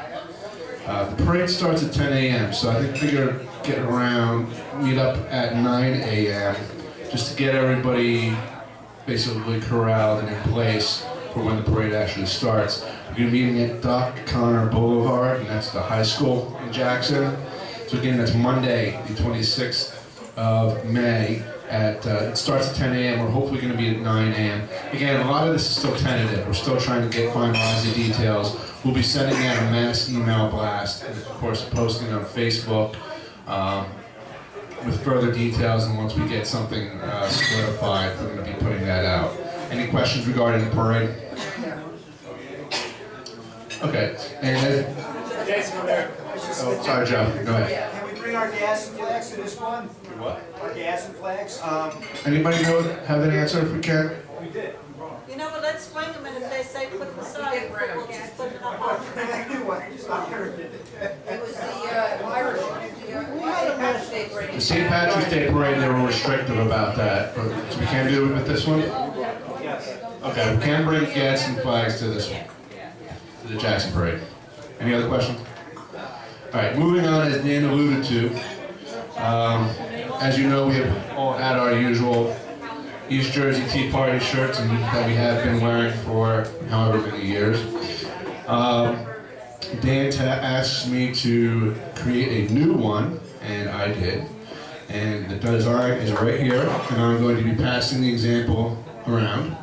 The parade starts at 10 a.m., so I think we're going to get around, meet up at 9 a.m. just to get everybody basically corralled and in place for when the parade actually starts. We're going to be meeting at Doc Connor Boulevard, and that's the high school in Jackson. So again, that's Monday, the 26th of May it starts at 10 a.m. We're hopefully going to be at 9 a.m. Again, a lot of this is still tentative. We're still trying to finalize the details. We'll be sending out a mass email blast, and of course posting on Facebook with further details. And once we get something solidified, we're going to be putting that out. Any questions regarding the parade? Okay. And Jason, over there. oh, sorry, Joe. Go ahead. Can we bring our gas and flags to this one? What? Our gas and flags? Anybody have an answer if we can? We did. You know what, let's swing them, and if they say put them aside, we'll just put it up on. I knew what, it's not here. It was the Irish, The St. Patrick's Day parade, they were restrictive about that. So we can't do it with this one? Yes. Okay, we can bring gas and flags to this one, to the Jackson parade. Any other questions? All right, moving on, as Dan alluded to, as you know, we have all had our usual East Jersey Tea Party shirts that we have been wearing for however many years. Dan asked me to create a new one, and I did. And the design is right here, and I'm going to be passing the example around.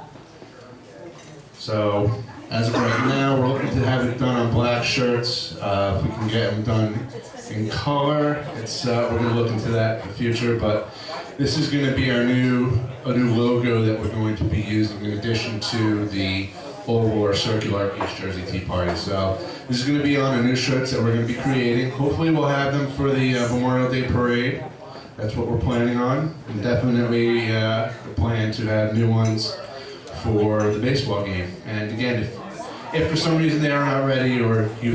So, as of right now, we're looking to have it done on black shirts. If we can get them done in color, we're going to look into that in the future. But this is going to be a new logo that we're going to be using in addition to the oval or circular East Jersey Tea Party. So this is going to be on the new shirts that we're going to be creating. Hopefully, we'll have them for the Memorial Day parade. That's what we're planning on, and definitely the plan to have new ones for the baseball game. And again, if for some reason they are not ready, or you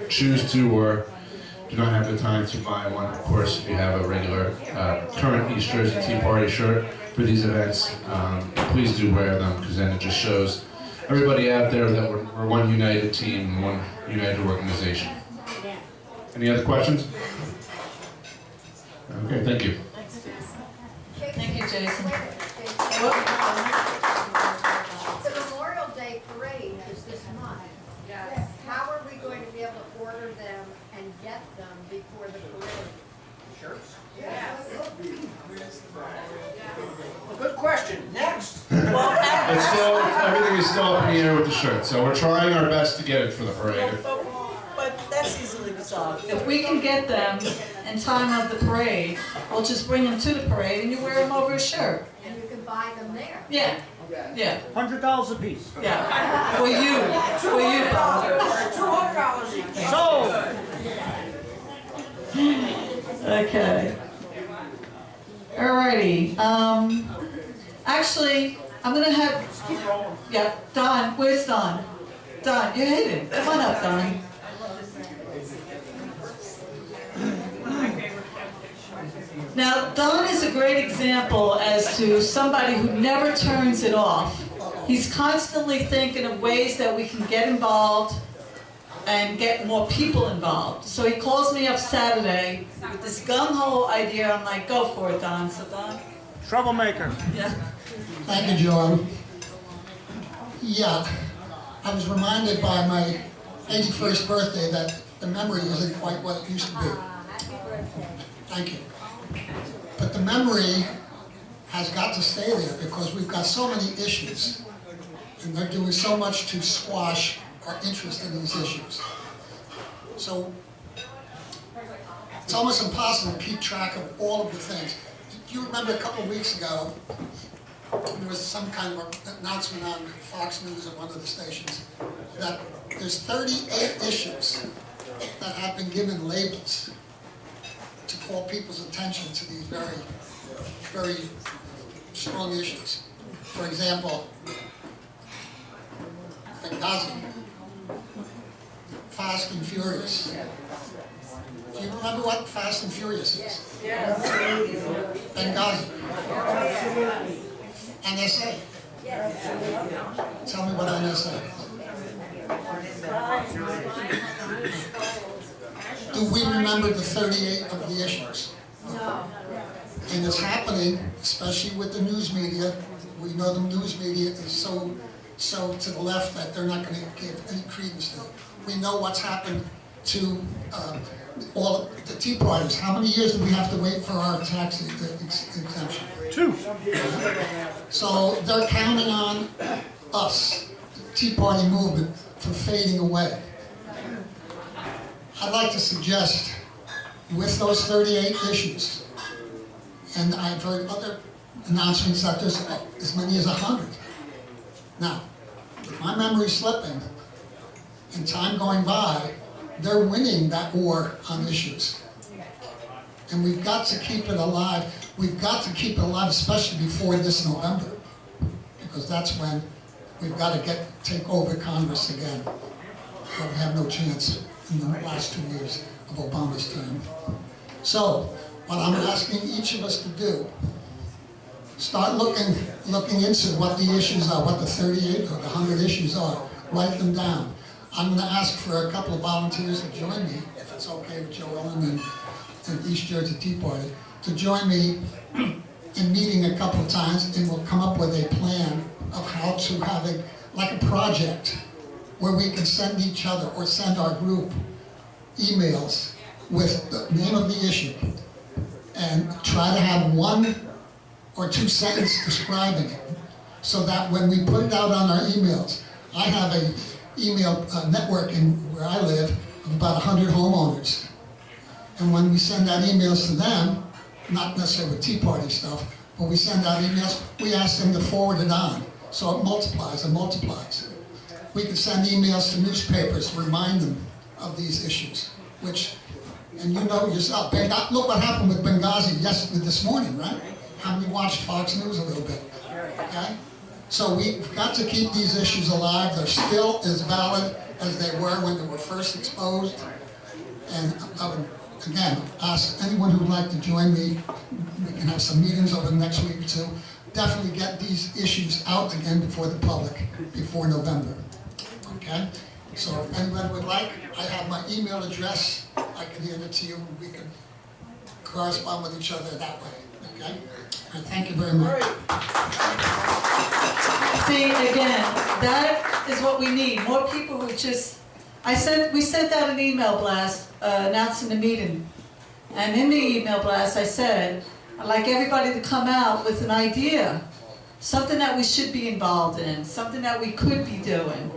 choose to, or do not have the time to buy one, of course, if you have a regular current East Jersey Tea Party shirt for these events, please do wear them, because then it just shows everybody out there that we're one united team and one united organization. Any other questions? Okay, thank you. Thank you, Jason. The Memorial Day parade is this month. Yes. How are we going to be able to order them and get them before the parade? Shirts? Yes. Good question. Next. Everything is still up in the air with the shirt, so we're trying our best to get it for the parade. But that's easily resolved. If we can get them in time of the parade, we'll just bring them to the parade and you wear them over a shirt. And you can buy them there. Yeah, yeah, $100 a piece. yeah. For you, Bob. So, Okay. Alrighty, actually, I'm gonna have, yeah, Don, where's Don? Don, you're hidden. Come on up, Don. Now, Don is a great example as to somebody who never turns it off. He's constantly thinking of ways that we can get involved and get more people involved. So he calls me up Saturday with this gung-ho idea. I'm like, go for it, Don. So Don? troublemaker. Yeah. Thank you, Joan. Yeah, I was reminded by my 81st birthday that the memory isn't quite what it used to be. Thank you. But the memory has got to stay there because we've got so many issues, and they're doing so much to squash our interest in these issues. So it's almost impossible to keep track of all of the things. Do you remember a couple of weeks ago, there was some kind of announcement on Fox News at one of the stations that there's 38 issues that have been given labels to call people's attention to these very, very strong issues. For example, Benghazi, Fast and Furious. Do you remember what Fast and Furious is? Yes. Benghazi. NSA. Tell me what NSA is. Do we remember the 38 of the issues? No. And it's happening, especially with the news media. We know the news media is so to the left that they're not going to give any credence to it. We know what's happened to all the Tea Parties. How many years do we have to wait for our tax exemption? 2. So they're counting on us, the Tea Party movement, for fading away. I'd like to suggest, with those 38 issues, and I've heard other announcements that there's as many as 100. Now, if my memory's slipping, and time going by, they're winning that war on issues. And we've got to keep it alive. We've got to keep it alive, especially before this November, because that's when we've got to take over Congress again. But we have no chance in the last 2 years of Obama's term. So, what I'm asking each of us to do, start looking into what the issues are, what the 38 or the 100 issues are. Write them down. I'm going to ask for a couple of volunteers to join me, if it's okay with Joe Ellen and East Jersey Tea Party, to join me in meeting a couple of times, and we'll come up with a plan of how to have a project where we can send each other or send our group emails with the name of the issue and try to have 1 or 2 sentences describing it, so that when we put it out on our emails, I have a email network in where I live of about 100 homeowners. And when we send out emails to them, not necessarily with Tea Party stuff, but we send out emails, we ask them to forward it on. So it multiplies and multiplies. We can send emails to newspapers, remind them of these issues, which, and you know yourself, look what happened with Benghazi this morning, right? How many watched Fox News a little bit, okay? So we've got to keep these issues alive. They're still as valid as they were when they were first exposed. And I would, again, ask anyone who would like to join me. We can have some meetings over the next week or 2. Definitely get these issues out again before the public, before November, okay? So if anybody would like, I have my email address. I can hand it to you. We can correspond with each other that way, okay? And thank you very much. See, again, that is what we need. More people who just, we sent out an email blast announcing the meeting. And in the email blast, I said, I'd like everybody to come out with an idea, something that we should be involved in, something that we could be doing.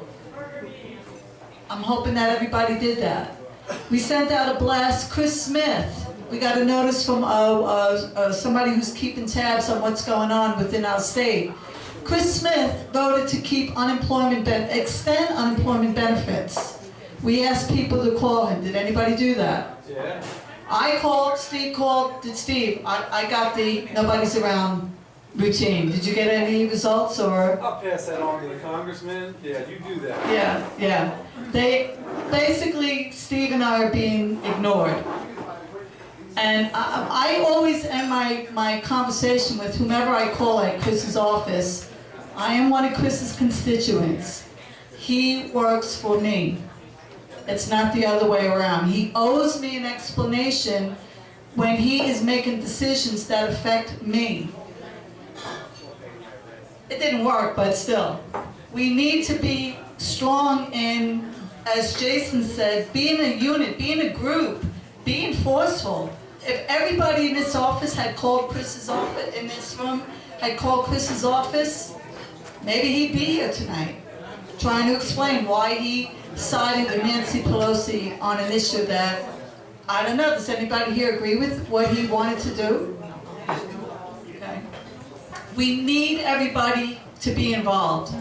I'm hoping that everybody did that. We sent out a blast, Chris Smith. We got a notice from somebody who's keeping tabs on what's going on within our state. Chris Smith voted to keep extend unemployment benefits. We asked people to call him. Did anybody do that? Yeah. I called, Steve called. Did Steve? I got the nobody's around routine. Did you get any results or? I'll pass that on to the congressman. Yeah, you do that. Yeah. They basically, Steve and I are being ignored. And I always end my conversation with whomever I call at Chris's office. I am one of Chris's constituents. He works for me. It's not the other way around. He owes me an explanation when he is making decisions that affect me. It didn't work, but still. We need to be strong in, as Jason said, being a unit, being a group, being forceful. If everybody in this office had called Chris's office, in this room, had called Chris's office, maybe he'd be here tonight, trying to explain why he sided with Nancy Pelosi on an issue that, I don't know, does anybody here agree with what he wanted to do? Okay. We need everybody to be involved.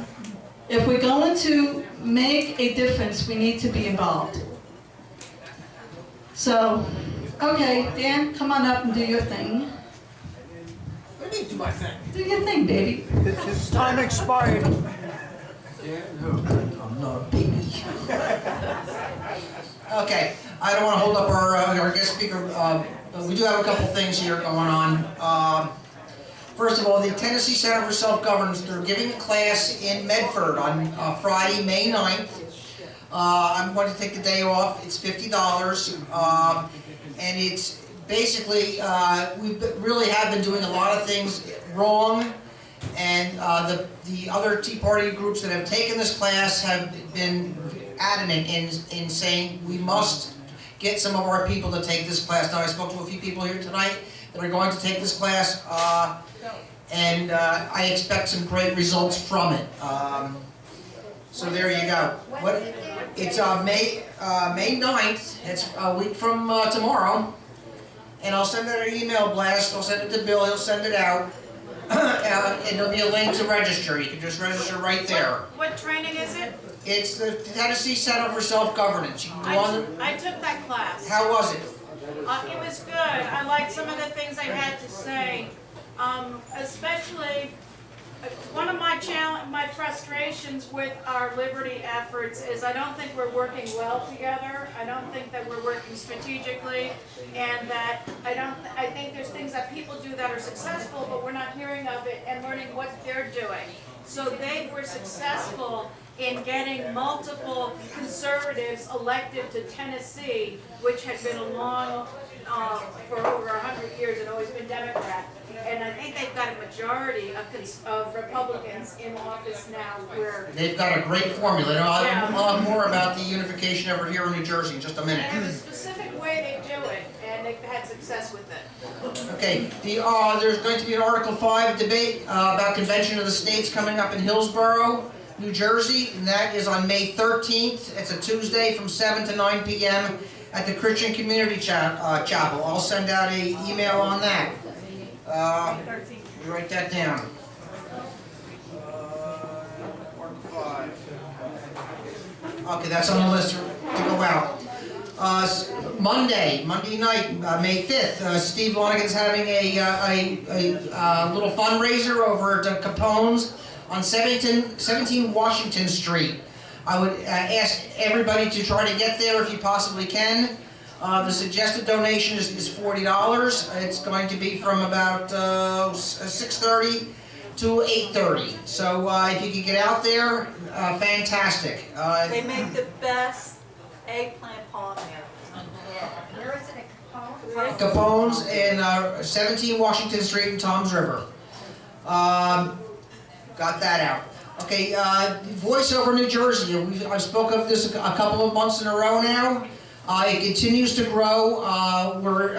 If we're going to make a difference, we need to be involved. So, okay, Dan, come on up and do your thing. What do you mean do my thing? Do your thing, baby. His time expired. I'm not a baby. Okay, I don't want to hold up our guest speaker, but we do have a couple things here going on. First of all, the Tennessee Center for Self-Governance, they're giving a class in Medford on Friday, May 9th. I'm going to take the day off. It's $50, and it's basically, we really have been doing a lot of things wrong, and the other Tea Party groups that have taken this class have been adamant in saying we must get some of our people to take this class. Now, I spoke to a few people here tonight that are going to take this class, and I expect some great results from it. So there you go. It's May 9th, it's a week from tomorrow, and I'll send out an email blast, I'll send it to Bill, he'll send it out, and there'll be a link to register. You can just register right there. What training is it? It's the Tennessee Center for Self-Governance. You can go on the... I took that class. How was it? It was good. I liked some of the things I had to say, especially one of my frustrations with our liberty efforts is I don't think we're working well together. I don't think that we're working strategically, and that I think there's things that people do that are successful, but we're not hearing of it and learning what they're doing. So they were successful in getting multiple conservatives elected to Tennessee, which had been a long, for over 100 years, and always been Democrat. And I think they've got a majority of Republicans in office now where... They've got a great formula. I'll talk more about the unification over here in New Jersey in just a minute. They have a specific way they do it, and they've had success with it. Okay, there's going to be an Article 5 debate about Convention of the States coming up in Hillsborough, New Jersey, and that is on May 13th. It's a Tuesday from 7 to 9 p.m. at the Christian Community Chapel. I'll send out an email on that. Write that down. Article 5. Okay, that's on the list to go out. Monday night, May 5th, Steve Lonigan's having a little fundraiser over at Capone's on 17 Washington Street. I would ask everybody to try to get there if you possibly can. The suggested donation is $40. It's going to be from about 6:30 to 8:30. So if you could get out there, fantastic. They make the best eggplant parm. Where is it at Capone? Capone's in 17 Washington Street in Toms River. Got that out. Okay, Voiceover New Jersey. I've spoken of this a couple of months in a row now. It continues to grow. We're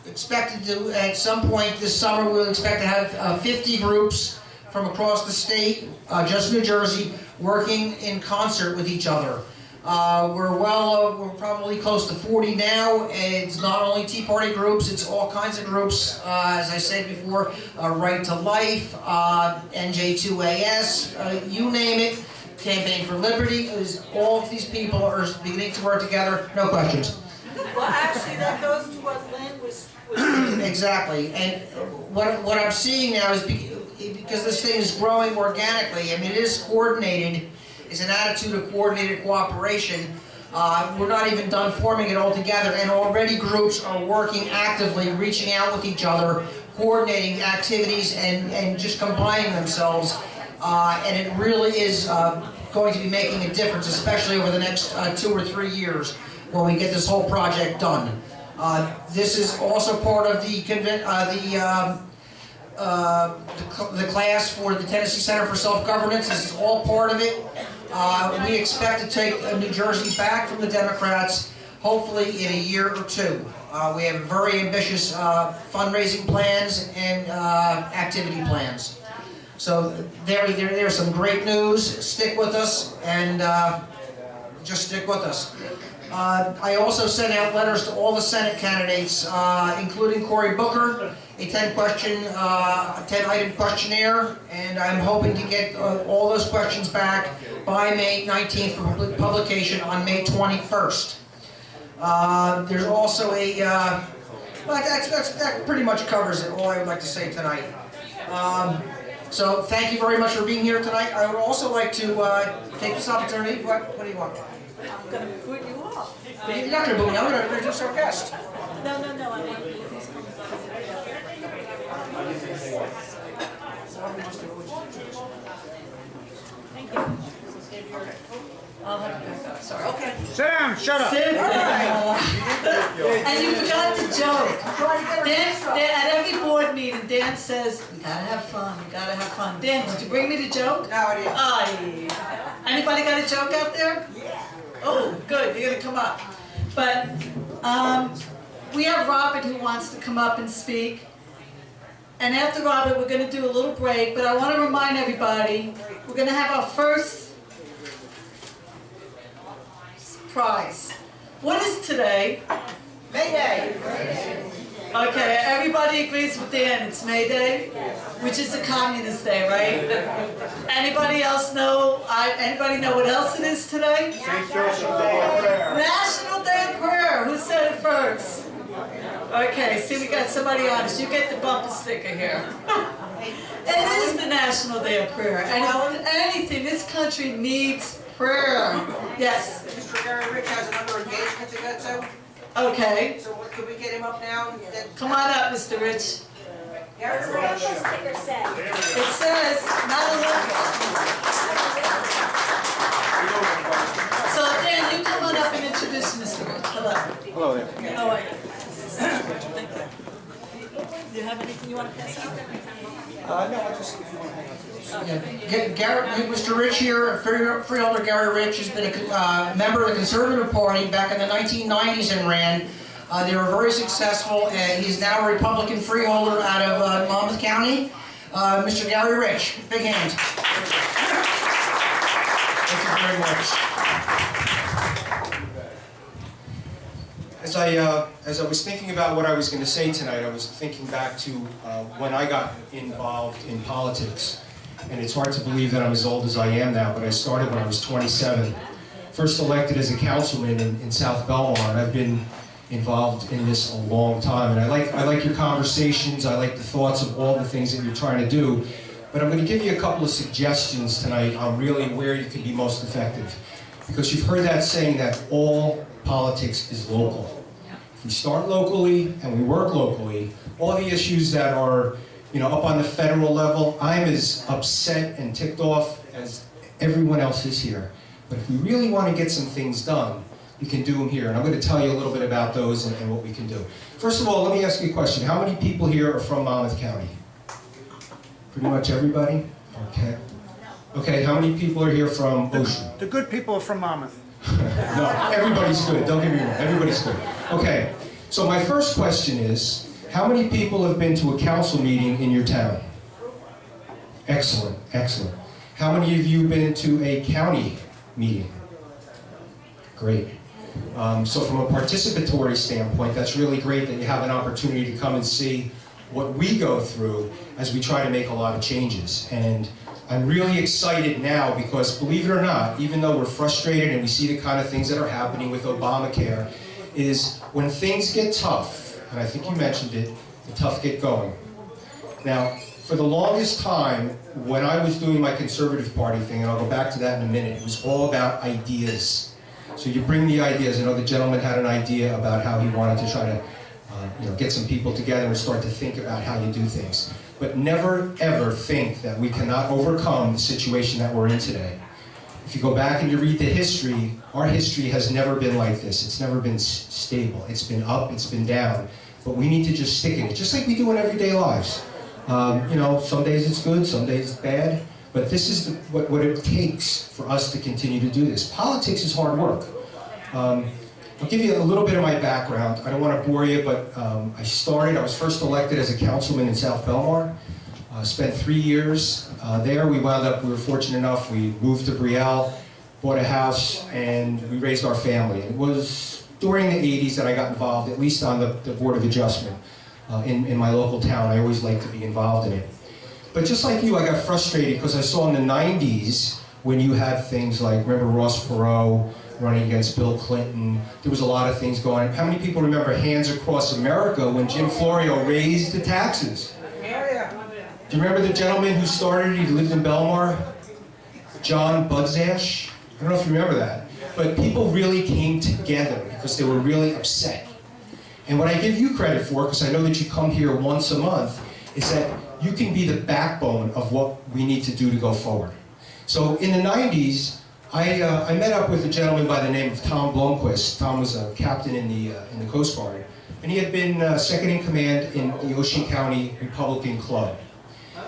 expected to, at some point this summer, we'll expect to have 50 groups from across the state, just New Jersey, working in concert with each other. We're probably close to 40 now. It's not only Tea Party groups, it's all kinds of groups. As I said before, Right to Life, NJ2AS, you name it. Campaign for Liberty. All of these people are beginning to work together. No questions. Well, actually, that goes to what Lynn was Exactly. And what I'm seeing now is because this thing is growing organically, I mean, it is coordinated. It's an attitude of coordinated cooperation. We're not even done forming it all together, and already groups are working actively, reaching out with each other, coordinating activities, and just combining themselves. And it really is going to be making a difference, especially over the next 2 or 3 years when we get this whole project done. This is also part of the class for the Tennessee Center for Self-Governance. This is all part of it. We expect to take New Jersey back from the Democrats, hopefully in a year or two. We have very ambitious fundraising plans and activity plans. So there's some great news. Stick with us, and just stick with us. I also sent out letters to all the Senate candidates, including Cory Booker, a 10-item questionnaire, and I'm hoping to get all those questions back by May 19th for publication on May 21st. There's also well, that pretty much covers it, all I would like to say tonight. So thank you very much for being here tonight. I would also like to take this opportunity. What do you want? I'm going to put you off. You're not going to boot me. I'm going to introduce our guest. No, I want you to Thank you. Sorry, okay. Sit down, shut up. Sit down. And you forgot the joke. At every board meeting, Dan says, "You gotta have fun. You gotta have fun." Dan, did you bring me the joke? No, I didn't. Anybody got a joke out there? Yeah. Oh, good. You're gonna come up. But we have Robert who wants to come up and speak. And after Robert, we're going to do a little break. But I want to remind everybody, we're going to have our first prize. What is today? May Day. Okay, everybody agrees with Dan, it's May Day, which is a communist day, right? Anybody else know, anybody know what else it is today? St. Joseph Day of Prayer. National Day of Prayer, who said it first? Okay, see we got somebody honest, you get the bumper sticker here. It is the National Day of Prayer, and if anything, this country needs prayer. Yes? Mr. Gary Rich has another engagement to go to, Okay, so could we get him up now? come on up, Mr. Rich. Gary Rich. It says, not a little. So Dan, you come on up and introduce Mr. Rich. Hello. Hello there. How are you? Do you have anything you want to pass out? No, I just, if you want to hang on to this. Mr. Rich here, Freeholder Gary Rich, has been a member of the Conservative Party back in the 1990s and ran. They were very successful, and he's now a Republican freeholder out of Monmouth County. Mr. Gary Rich, big hand. Thank you very much. As I was thinking about what I was going to say tonight, I was thinking back to when I got involved in politics. And it's hard to believe that I'm as old as I am now, but I started when I was 27. First elected as a councilman in South Belmar, and I've been involved in this a long time. And I like your conversations, I like the thoughts of all the things that you're trying to do. But I'm going to give you a couple of suggestions tonight on really where you can be most effective. Because you've heard that saying that all politics is local. If we start locally and we work locally, all the issues that are up on the federal level, I'm as upset and ticked off as everyone else is here. But if we really want to get some things done, we can do them here. And I'm going to tell you a little bit about those and what we can do. First of all, let me ask you a question. How many people here are from Monmouth County? Pretty much everybody? Okay. Okay, how many people are here from Ocean? The good people are from Monmouth. No, everybody's good. Don't get me wrong. Everybody's good. Okay, so my first question is, how many people have been to a council meeting in your town? Excellent, excellent. How many of you have been to a county meeting? Great. So from a participatory standpoint, that's really great that you have an opportunity to come and see what we go through as we try to make a lot of changes. And I'm really excited now because, believe it or not, even though we're frustrated and we see the kind of things that are happening with Obamacare, is when things get tough, and I think you mentioned it, the tough get going. Now, for the longest time, when I was doing my Conservative Party thing, and I'll go back to that in a minute, it was all about ideas. So you bring the ideas. I know the gentleman had an idea about how he wanted to try to get some people together and start to think about how you do things. But never, ever think that we cannot overcome the situation that we're in today. If you go back and you read the history, our history has never been like this. It's never been stable. It's been up, it's been down. But we need to just stick in it, just like we do in everyday lives. Some days it's good, some days it's bad. But this is what it takes for us to continue to do this. Politics is hard work. I'll give you a little bit of my background. I don't want to bore you, but I was first elected as a councilman in South Belmar. Spent 3 years there. We were fortunate enough, we moved to Brielle, bought a house, and we raised our family. It was during the 80s that I got involved, at least on the Board of Adjustment in my local town. I always liked to be involved in it. But just like you, I got frustrated because I saw in the 90s when you had things like, remember Ross Perot running against Bill Clinton, there was a lot of things going on. How many people remember Hands Across America when Jim Florio raised the taxes? Do you remember the gentleman who started it? He lived in Belmar? John Budzash? I don't know if you remember that. But people really came together because they were really upset. And what I give you credit for, because I know that you come here once a month, is that you can be the backbone of what we need to do to go forward. So in the 90s, I met up with a gentleman by the name of Tom Blomquist. Tom was a captain in the Coast Guard, and he had been second in command in the Ocean County Republican Club.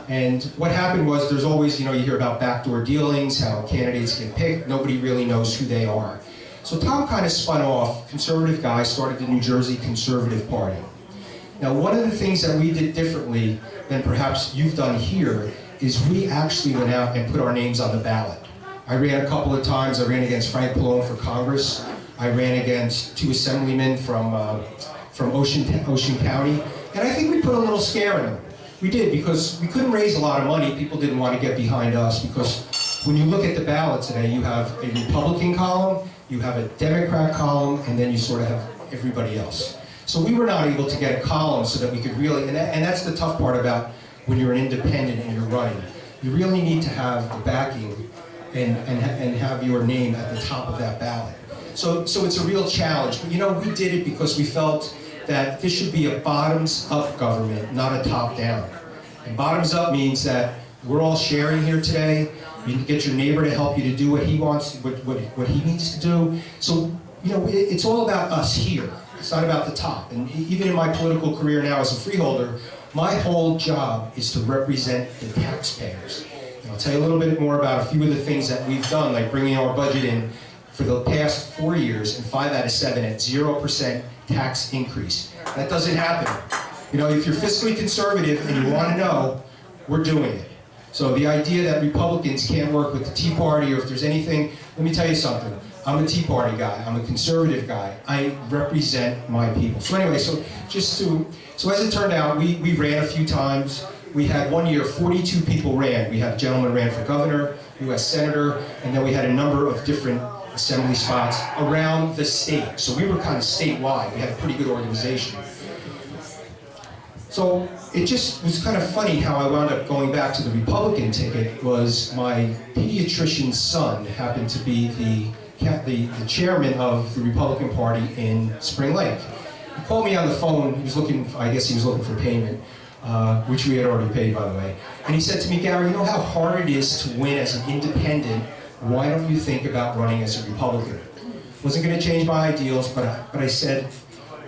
And what happened was, there's always, you hear about backdoor dealings, how candidates get picked, nobody really knows who they are. So Tom kind of spun off, conservative guy, started the New Jersey Conservative Party. Now, one of the things that we did differently than perhaps you've done here is we actually went out and put our names on the ballot. I ran a couple of times. I ran against Frank Pallone for Congress. I ran against 2 assemblymen from Ocean County. And I think we put a little scare in them. We did, because we couldn't raise a lot of money. People didn't want to get behind us, because when you look at the ballot today, you have a Republican column, you have a Democrat column, and then you sort of have everybody else. So we were not able to get a column so that we could really, and that's the tough part about when you're an independent and you're running. You really need to have the backing and have your name at the top of that ballot. So it's a real challenge. But you know, we did it because we felt that this should be a bottoms-up government, not a top-down. And bottoms-up means that we're all sharing here today. You can get your neighbor to help you to do what he wants, what he needs to do. So, you know, it's all about us here. It's not about the top. And even in my political career now as a freeholder, my whole job is to represent the taxpayers. And I'll tell you a little bit more about a few of the things that we've done, like bringing our budget in for the past 4 years, and 5 out of 7 at 0% tax increase. That doesn't happen. You know, if you're fiscally conservative and you want to know, we're doing it. So the idea that Republicans can't work with the Tea Party, or if there's anything, let me tell you something. I'm a Tea Party guy. I'm a conservative guy. I represent my people. So anyway, so as it turned out, we ran a few times. We had one year, 42 people ran. We had a gentleman ran for governor, U.S. senator, and then we had a number of different assembly spots around the state. So we were kind of statewide. We had a pretty good organization. So it just was kind of funny how I wound up going back to the Republican ticket. Was my pediatrician's son happened to be the chairman of the Republican Party in Spring Lake. He called me on the phone. He was looking, I guess he was looking for payment, which we had already paid, by the way. And he said to me, Gary, you know how hard it is to win as an independent? Why don't you think about running as a Republican? Wasn't going to change my ideals, but I said,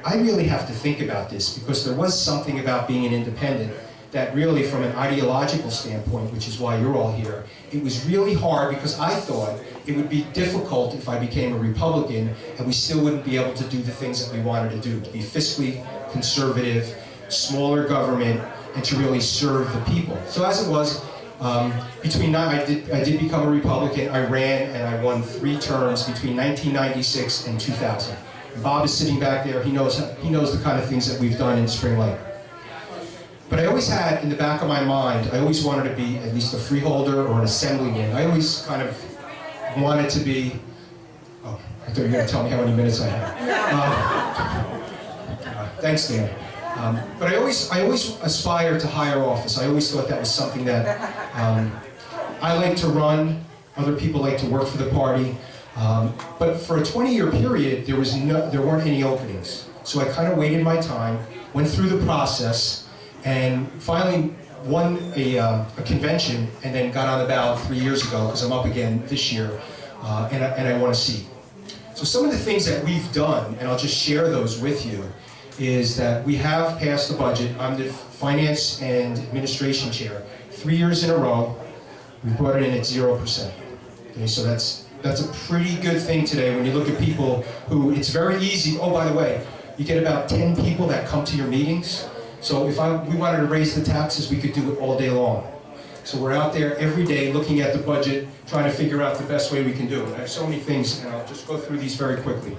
I really have to think about this, because there was something about being an independent that really, from an ideological standpoint, which is why you're all here, it was really hard, because I thought it would be difficult if I became a Republican and we still wouldn't be able to do the things that we wanted to do, to be fiscally conservative, smaller government, and to really serve the people. So as it was, I did become a Republican. I ran and I won 3 terms between 1996 and 2000. Bob is sitting back there. He knows the kind of things that we've done in Spring Lake. But I always had in the back of my mind, I always wanted to be at least a freeholder or an assemblyman. I always kind of wanted to be, oh, I thought you were going to tell me how many minutes I had. Thanks, Dan. But I always aspired to higher office. I always thought that was something that I like to run. Other people like to work for the party. But for a 20-year period, there weren't any openings. So I kind of waited my time, went through the process, and finally won a convention, and then got on the ballot 3 years ago, because I'm up again this year, and I won a seat. So some of the things that we've done, and I'll just share those with you, is that we have passed the budget. I'm the Finance and Administration Chair. 3 years in a row, we brought it in at 0%. Okay, so that's a pretty good thing today when you look at people who, it's very easy. Oh, by the way, you get about 10 people that come to your meetings. So if we wanted to raise the taxes, we could do it all day long. So we're out there every day looking at the budget, trying to figure out the best way we can do it. I have so many things, and I'll just go through these very quickly.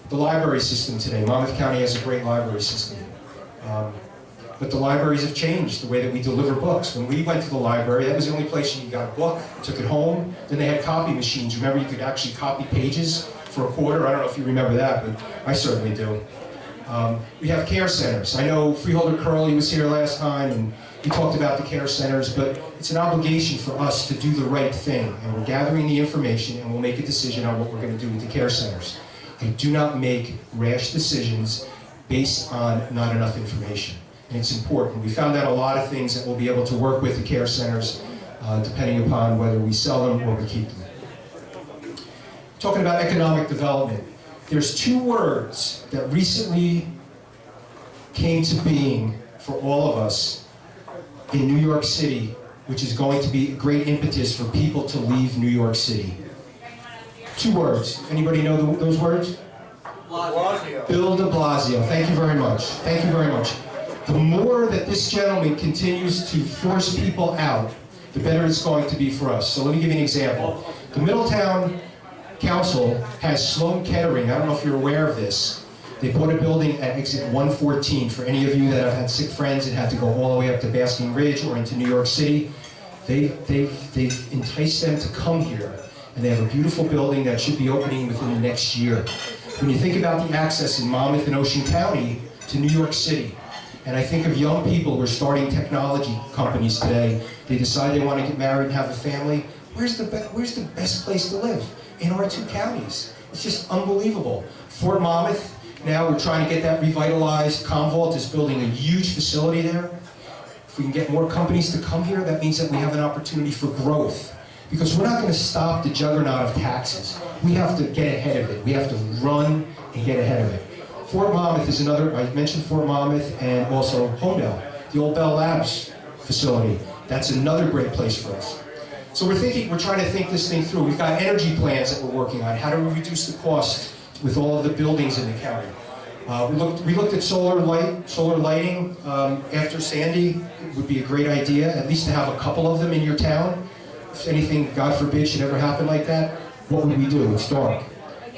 The library system today. Monmouth County has a great library system. But the libraries have changed the way that we deliver books. When we went to the library, that was the only place you got a book, took it home. Then they had copy machines. Remember, you could actually copy pages for a quarter? I don't know if you remember that, but I certainly do. We have care centers. I know Freeholder Curley was here last time, and he talked about the care centers, but it's an obligation for us to do the right thing. And we're gathering the information, and we'll make a decision on what we're going to do with the care centers. I do not make rash decisions based on not enough information. And it's important. We found out a lot of things that we'll be able to work with the care centers, depending upon whether we sell them or we keep them. Talking about economic development, there's 2 words that recently came to being for all of us in New York City, which is going to be a great impetus for people to leave New York City. 2 words. Anybody know those words? Bill de Blasio. Thank you very much. Thank you very much. The more that this gentleman continues to force people out, the better it's going to be for us. So let me give you an example. The Middletown Council has Sloan Kettering. I don't know if you're aware of this. They bought a building at exit 114. For any of you that have had sick friends and had to go all the way up to Basking Ridge or into New York City, they've enticed them to come here. And they have a beautiful building that should be opening within the next year. When you think about the access in Monmouth and Ocean County to New York City, and I think of young people who are starting technology companies today, they decide they want to get married and have a family, where's the best place to live? In our 2 counties. It's just unbelievable. Fort Monmouth, now we're trying to get that revitalized. Commvault is building a huge facility there. If we can get more companies to come here, that means that we have an opportunity for growth. Because we're not going to stop the juggernaut of taxes. We have to get ahead of it. We have to run and get ahead of it. Fort Monmouth is another, I mentioned Fort Monmouth and also Homedale, the old Bell Labs facility. That's another great place for us. So we're trying to think this thing through. We've got energy plans that we're working on. How do we reduce the cost with all of the buildings in the county? We looked at solar lighting after Sandy. It would be a great idea, at least to have a couple of them in your town. If anything, God forbid, should ever happen like that, what would we do? It's dark.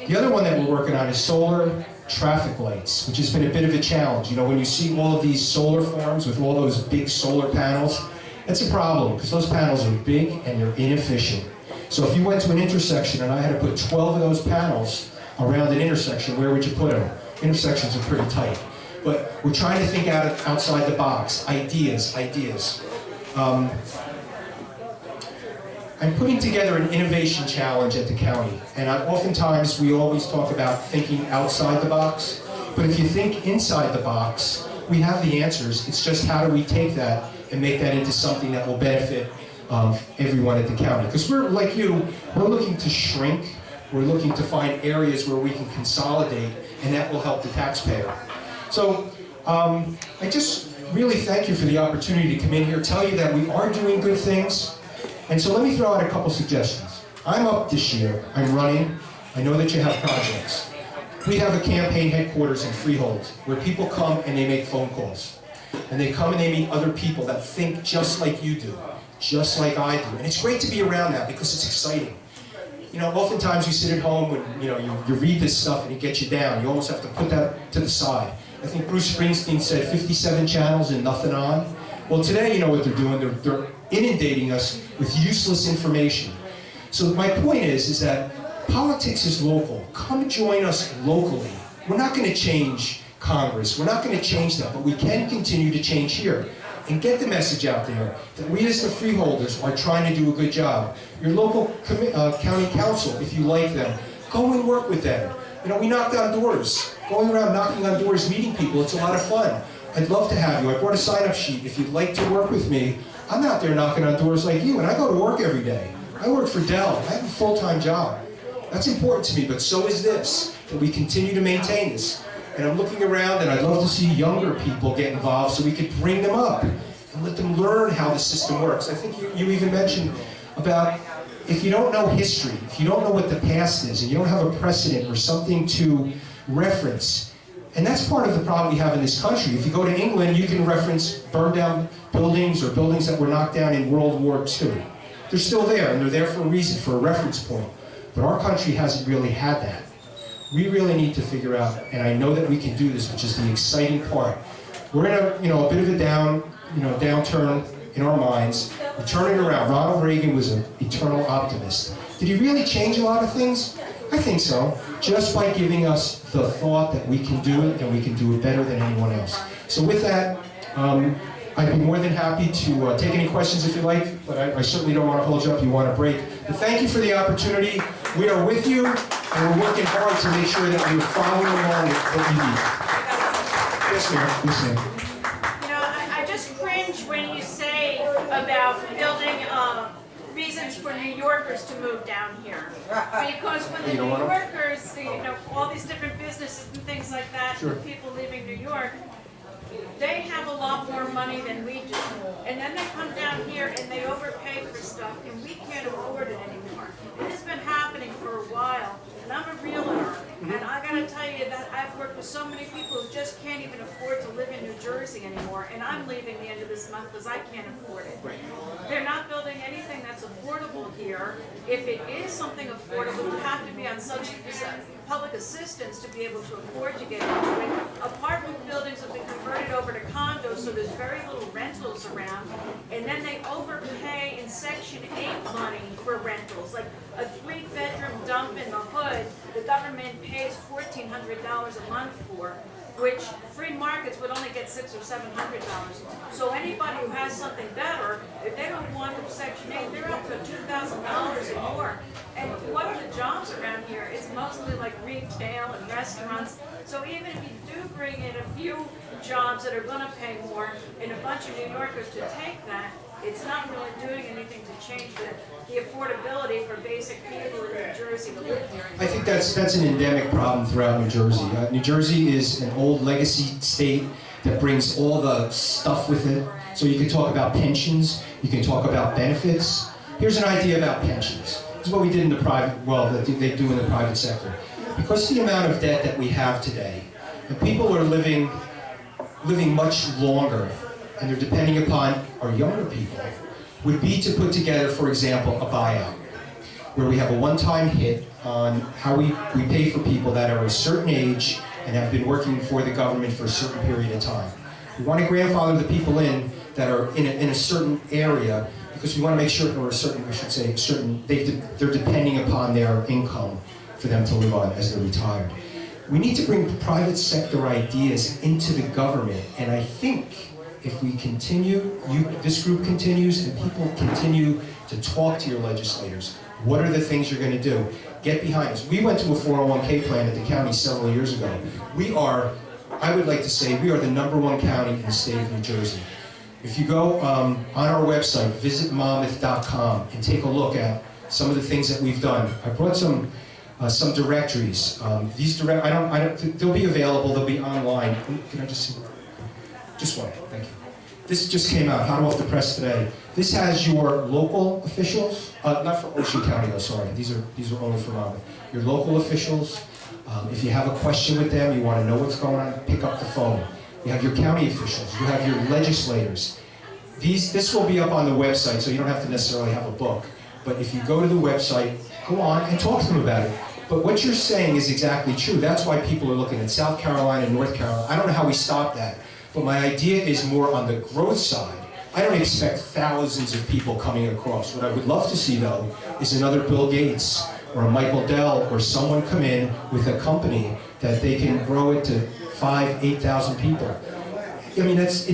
The other one that we're working on is solar traffic lights, which has been a bit of a challenge. You know, when you see all of these solar farms with all those big solar panels, that's a problem, because those panels are big and they're inefficient. So if you went to an intersection and I had to put 12 of those panels around an intersection, where would you put them? Intersections are pretty tight. But we're trying to think outside the box. Ideas. I'm putting together an innovation challenge at the county, and oftentimes we always talk about thinking outside the box, but if you think inside the box, we have the answers. It's just how do we take that and make that into something that will benefit everyone at the county. Because we're, like you, we're looking to shrink, we're looking to find areas where we can consolidate, and that will help the taxpayer. So I just really thank you for the opportunity to come in here, tell you that we are doing good things. And so let me throw out a couple suggestions. I'm up this year, I'm running, I know that you have projects. We have a campaign headquarters in Freehold where people come and they make phone calls. And they come and they meet other people that think just like you do, just like I do. And it's great to be around that because it's exciting. You know, oftentimes you sit at home and you read this stuff and it gets you down. You almost have to put that to the side. I think Bruce Springsteen said 57 channels and nothing on. Well, today, you know what they're doing? They're inundating us with useless information. So my point is that politics is local. Come join us locally. We're not going to change Congress. We're not going to change that, but we can continue to change here and get the message out there that we as the freeholders are trying to do a good job. Your local county council, if you like them, go and work with them. You know, we knocked on doors. Going around knocking on doors, meeting people, it's a lot of fun. I'd love to have you. I brought a sign-up sheet. If you'd like to work with me, I'm out there knocking on doors like you, and I go to work every day. I work for Dell. I have a full-time job. That's important to me, but so is this, that we continue to maintain this. And I'm looking around, and I'd love to see younger people get involved so we could bring them up and let them learn how the system works. I think you even mentioned about if you don't know history, if you don't know what the past is, and you don't have a precedent or something to reference, and that's part of the problem we have in this country. If you go to England, you can reference burned down buildings or buildings that were knocked down in World War II. They're still there, and they're there for a reason, for a reference point. But our country hasn't really had that. We really need to figure out, and I know that we can do this, which is the exciting part. We're in a bit of a downturn in our minds. We're turning around. Ronald Reagan was an eternal optimist. Did he really change a lot of things? I think so. Just by giving us the thought that we can do it, and we can do it better than anyone else. So with that, I'd be more than happy to take any questions if you like, but I certainly don't want to hold you up. You want a break. But thank you for the opportunity. We are with you, and we're working hard to make sure that we're following along with what you need. Yes, ma'am. Yes, ma'am. You know, I just cringe when you say about building reasons for New Yorkers to move down here. Because when the New Yorkers, all these different businesses and things like that, people leaving New York, they have a lot more money than we do. And then they come down here and they overpay for stuff and we can't afford it anymore. It has been happening for a while, and I'm a realtor. And I gotta tell you that I've worked with so many people who just can't even afford to live in New Jersey anymore, and I'm leaving the end of this month because I can't afford it. They're not building anything that's affordable here. If it is something affordable, you have to be on such public assistance to be able to afford to get into it. Apartment buildings have been converted over to condos, so there's very little rentals around. And then they overpay in Section 8 money for rentals. Like a 3-bedroom dump in the hood, the government pays $1,400 a month for, which free markets would only get $600 or $700. So anybody who has something better, if they don't want Section 8, they're up to $2,000 or more. And what are the jobs around here? It's mostly like retail and restaurants. So even if you do bring in a few jobs that are going to pay more and a bunch of New Yorkers to take that, it's not really doing anything to change the affordability for basic people in New Jersey to live here. I think that's an endemic problem throughout New Jersey. New Jersey is an old legacy state that brings all the stuff with it. So you can talk about pensions, you can talk about benefits. Here's an idea about pensions. This is what we did in the private, well, that they do in the private sector. Because the amount of debt that we have today, and people are living much longer, and they're depending upon our younger people, would be to put together, for example, a buyout, where we have a one-time hit on how we pay for people that are a certain age and have been working for the government for a certain period of time. We want to grandfather the people in that are in a certain area, because we want to make sure, or a certain, I should say, they're depending upon their income for them to live on as they're retired. We need to bring private sector ideas into the government, and I think if we continue, this group continues, and people continue to talk to your legislators, what are the things you're going to do? Get behind us. We went to a 401k plan at the county several years ago. We are, I would like to say, we are the #1 county in the state of New Jersey. If you go on our website, visitmonmouth.com, and take a look at some of the things that we've done. I brought some directories. They'll be available. They'll be online. Can I just see? Just one. Thank you. This just came out, hot off the press today. This has your local officials, not for Ocean County, though. Sorry. These are only for Monmouth. Your local officials. If you have a question with them, you want to know what's going on, pick up the phone. You have your county officials. You have your legislators. This will be up on the website, so you don't have to necessarily have a book. But if you go to the website, go on and talk to them about it. But what you're saying is exactly true. That's why people are looking at South Carolina and North Carolina. I don't know how we stop that. But my idea is more on the growth side. I don't expect thousands of people coming across. What I would love to see, though, is another Bill Gates or a Michael Dell or someone come in with a company that they can grow it to 5,000, 8,000 people. I mean, it's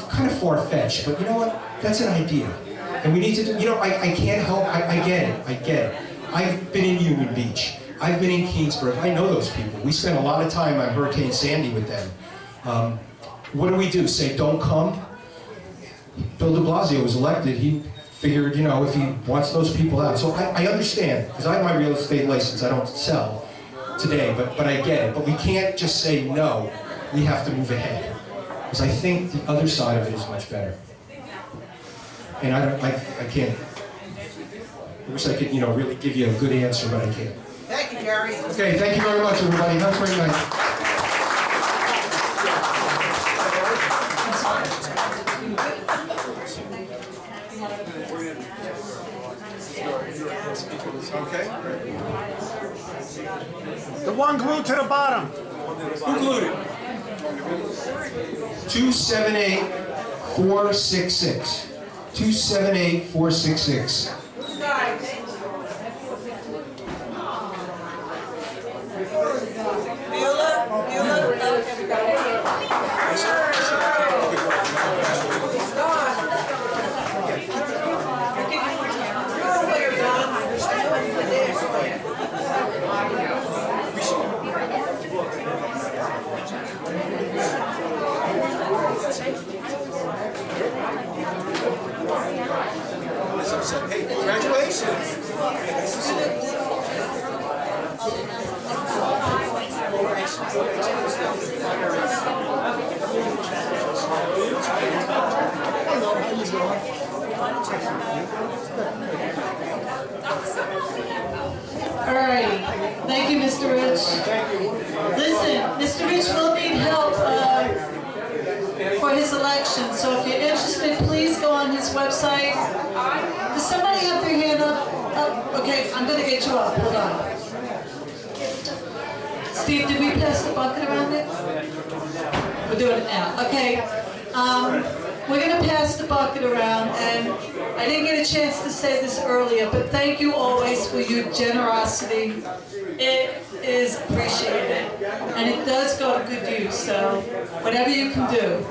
kind of far-fetched, but you know what? That's an idea. And we need to do, I can't help, I get it. I've been in Union Beach. I've been in Keensburg. I know those people. We spent a lot of time on Hurricane Sandy with them. What do? Say, don't come? Bill de Blasio was elected. He figured, if he wants those people out. So I understand, because I have my real estate license. I don't sell today, but I get it. But we can't just say no. We have to move ahead. Because I think the other side of it is much better. And I can't. I wish I could, really give you a good answer, but I can't. Thank you, Gary. Okay, thank you very much, everybody. Have a great night. Okay. The one glued to the bottom. Who glued it? 278-466. 278-466. Hey, congratulations. Hello, how you doing? All righty. Thank you, Mr. Rich. Listen, Mr. Rich will need help for his election, so if you're interested, please go on his website. Does somebody have their hand up? Oh, okay, I'm gonna get you up, hold on. Steve, did we pass the bucket around there? We're doing it now, okay. We're gonna pass the bucket around, and I didn't get a chance to say this earlier, but thank you always for your generosity. It is appreciated, and it does go to good use, so whatever you can do.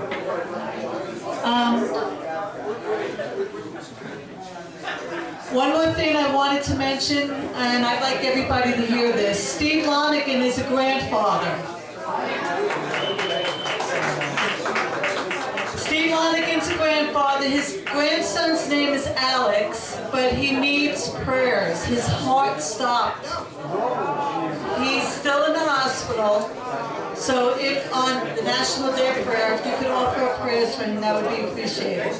One more thing I wanted to mention, and I'd like everybody to hear this. Steve Lonigan is a grandfather. Steve Lonigan's a grandfather. His grandson's name is Alex, but he needs prayers. His heart stopped. He's still in the hospital. So if on the National Day of Prayer, if you could offer up prayers for him, that would be appreciated.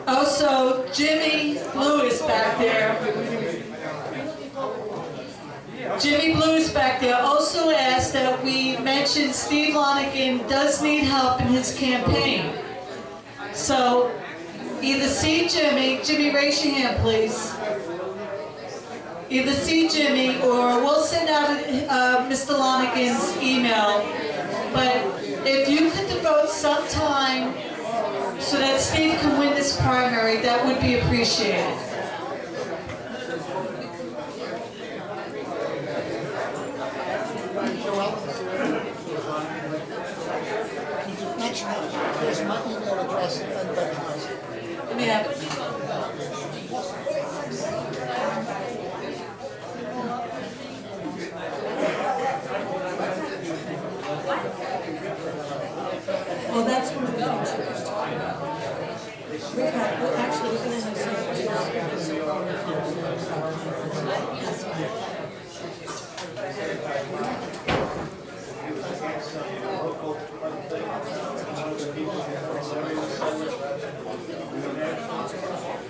Also, Jimmy Blue is back there. Jimmy Blue is back there. Also asked that we mention Steve Lonigan does need help in his campaign. So either see Jimmy, raise your hand please. Either see Jimmy or we'll send out Mr. Lonigan's email. But if you could devote some time so that Steve can win this primary, that would be appreciated. Here's my email address if anybody has it. Let me have it. Well, that's one of the things we're going to talk about. We're going to have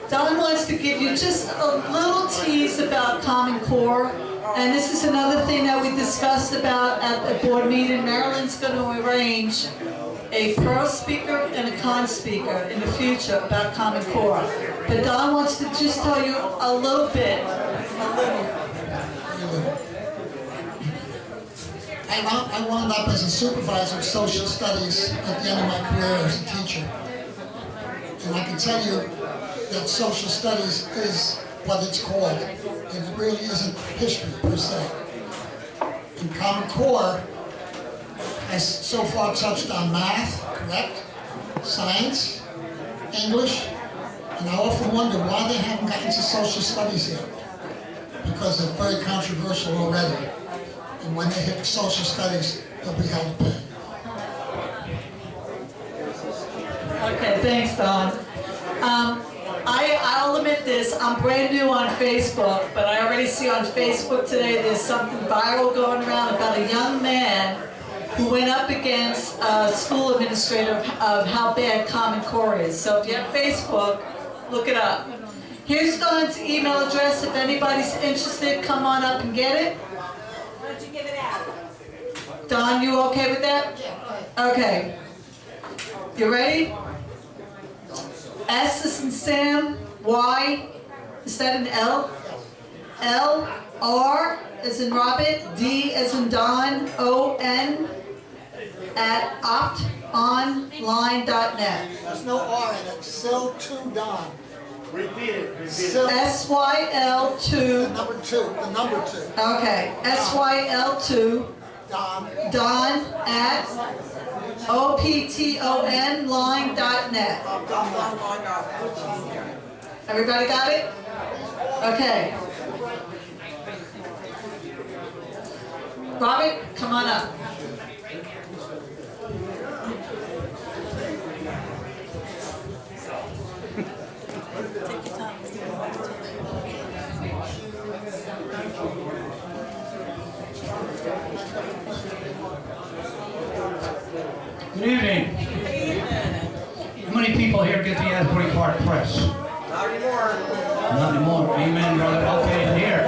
Don wants to give you just a little tease about Common Core, and this is another thing that we discussed about at the board meeting. Marilyn's going to arrange a pro speaker and a con speaker in the future about Common Core. But Don wants to just tell you a little bit. I wound up as a supervisor of social studies at the end of my career as a teacher. And I can tell you that social studies is what it's called. And it really isn't history per se. And Common Core has so far touched on math, correct? Science, English, and I often wonder why they haven't gotten to social studies yet. Because they're very controversial already. And when they hit social studies, they'll be held to pay. Okay, thanks, Don. I'll admit this, I'm brand new on Facebook, but I already see on Facebook today there's something viral going around about a young man who went up against a school administrator of how bad Common Core is. So if you have Facebook, look it up. Here's Don's email address. If anybody's interested, come on up and get it. Why don't you give it out? Don, you okay with that? Okay. You ready? S is in Sam, Y, is that an L? L, R as in Robert, D as in Don, O-N, at optonline.net. There's no R in it. Syl2Don. Repeat it. SYL2. The number two. Okay, SYL2. Don at optonline.net. Everybody got it? Okay. Robert, come on up. Good evening. How many people here get the Asbury Park Press? Not anymore. Not anymore. Amen, brother. Okay, and here.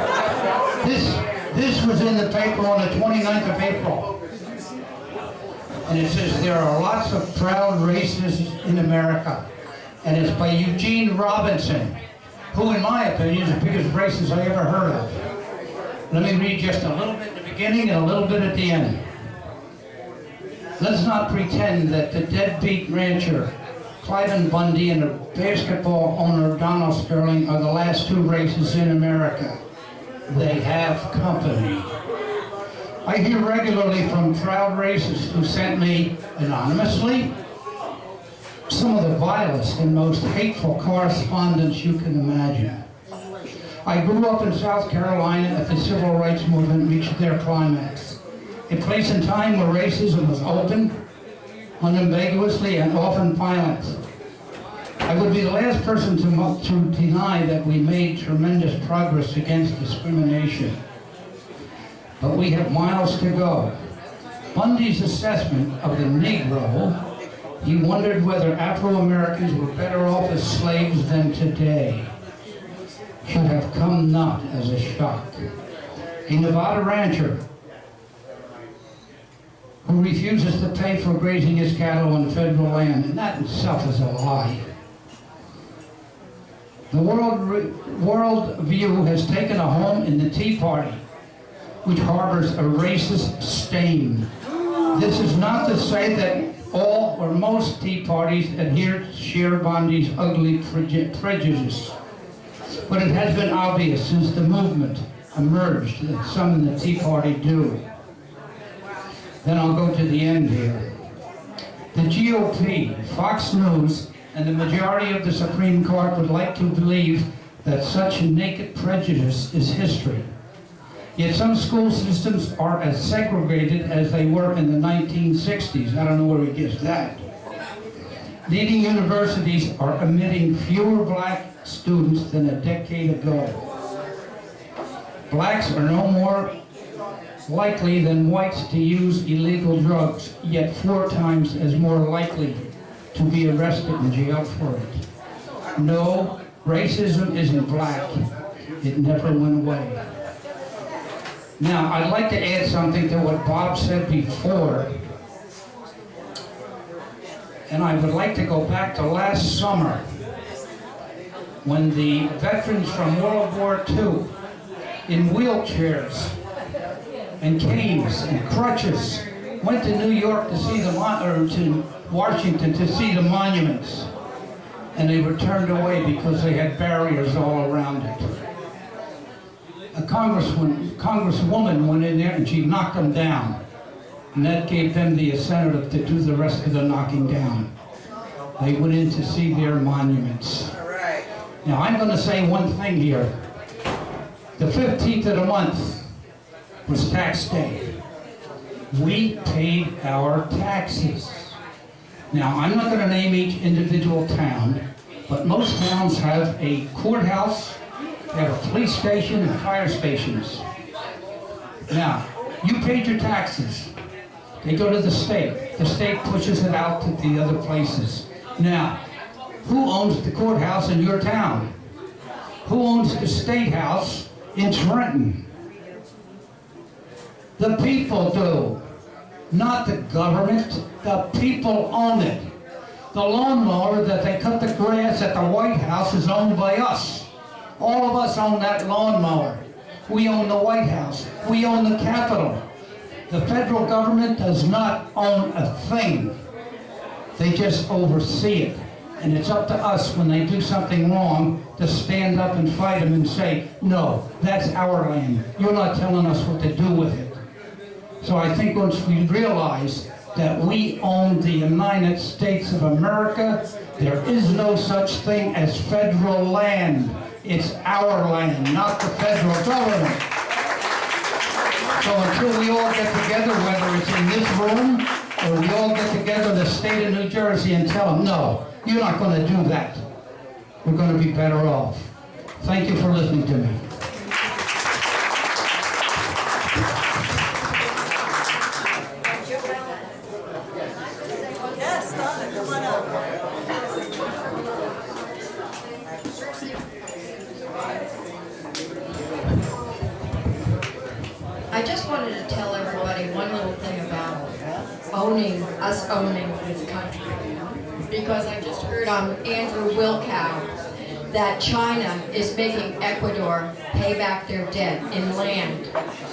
This was in the paper on the 29th of April. And it says, there are lots of proud races in America. And it's by Eugene Robinson, who in my opinion is the biggest racist I ever heard of. Let me read just a little bit at the beginning and a little bit at the end. Let's not pretend that the deadbeat rancher Cliven Bundy and the basketball owner Donald Sterling are the last two races in America. They have company. I hear regularly from proud racists who sent me anonymously some of the vilest and most hateful correspondence you can imagine. I grew up in South Carolina at the civil rights movement reached their climax. A place and time where racism was open, unambiguously, and often violent. I would be the last person to deny that we made tremendous progress against discrimination. But we have miles to go. Bundy's assessment of the Negro, he wondered whether Afro-Americans were better off as slaves than today, should have come not as a shock. A Nevada rancher who refuses to pay for grazing his cattle on federal land, and that itself is a lie. The world view has taken a home in the Tea Party, which harbors a racist stain. This is not to say that all or most Tea Parties adhere to share Bundy's ugly prejudice, but it has been obvious since the movement emerged that some in the Tea Party do. Then I'll go to the end here. The GOP, Fox News, and the majority of the Supreme Court would like to believe that such naked prejudice is history. Yet some school systems are as segregated as they were in the 1960s. I don't know where he gets that. Leading universities are admitting fewer black students than a decade ago. Blacks are no more likely than whites to use illegal drugs, yet 4 times as more likely to be arrested and jailed for it. No, racism isn't black. It never went away. Now, I'd like to add something to what Bob said before. And I would like to go back to last summer when the veterans from World War II in wheelchairs and canes and crutches went to New York to see to Washington to see the monuments, and they were turned away because they had barriers all around it. A congresswoman went in there and she knocked them down, and that gave them the incentive to do the rest of the knocking down. They went in to see their monuments. Now I'm going to say one thing here. The 15th of the month was tax day. We paid our taxes. Now, I'm not going to name each individual town, but most towns have a courthouse, they have a police station, and fire stations. Now, you paid your taxes. They go to the state. The state pushes it out to the other places. Now, who owns the courthouse in your town? Who owns the state house in Trenton? The people do. Not the government. The people own it. The lawnmower that they cut the grass at the White House is owned by us. All of us own that lawnmower. We own the White House. We own the Capitol. The federal government does not own a thing. They just oversee it. And it's up to us when they do something wrong to stand up and fight them and say, no, that's our land. You're not telling us what to do with it. So I think once we realize that we own the United States of America, there is no such thing as federal land. It's our land, not the federal government. So until we all get together, whether it's in this room or we all get together in the state of New Jersey and tell them, no, you're not going to do that. We're going to be better off. Thank you for listening to me. Yes, Donna, come on up. owning this country. Because I just heard on Andrew Wilkow that China is making Ecuador pay back their debt in land.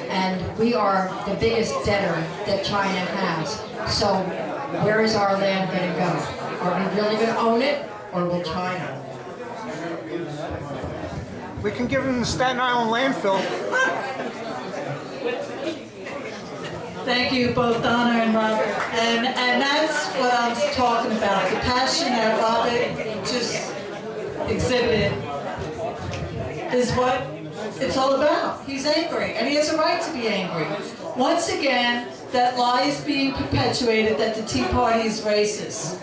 And we are the biggest debtor that China has. So where is our land going to go? Are we really going to own it, or will China? We can give them the Staten Island landfill. Thank you, both Donna and Robert. And that's what I'm talking about. The passion that Robert just exhibited is what it's all about. He's angry, and he has a right to be angry. Once again, that lie is being perpetuated that the Tea Party is racist.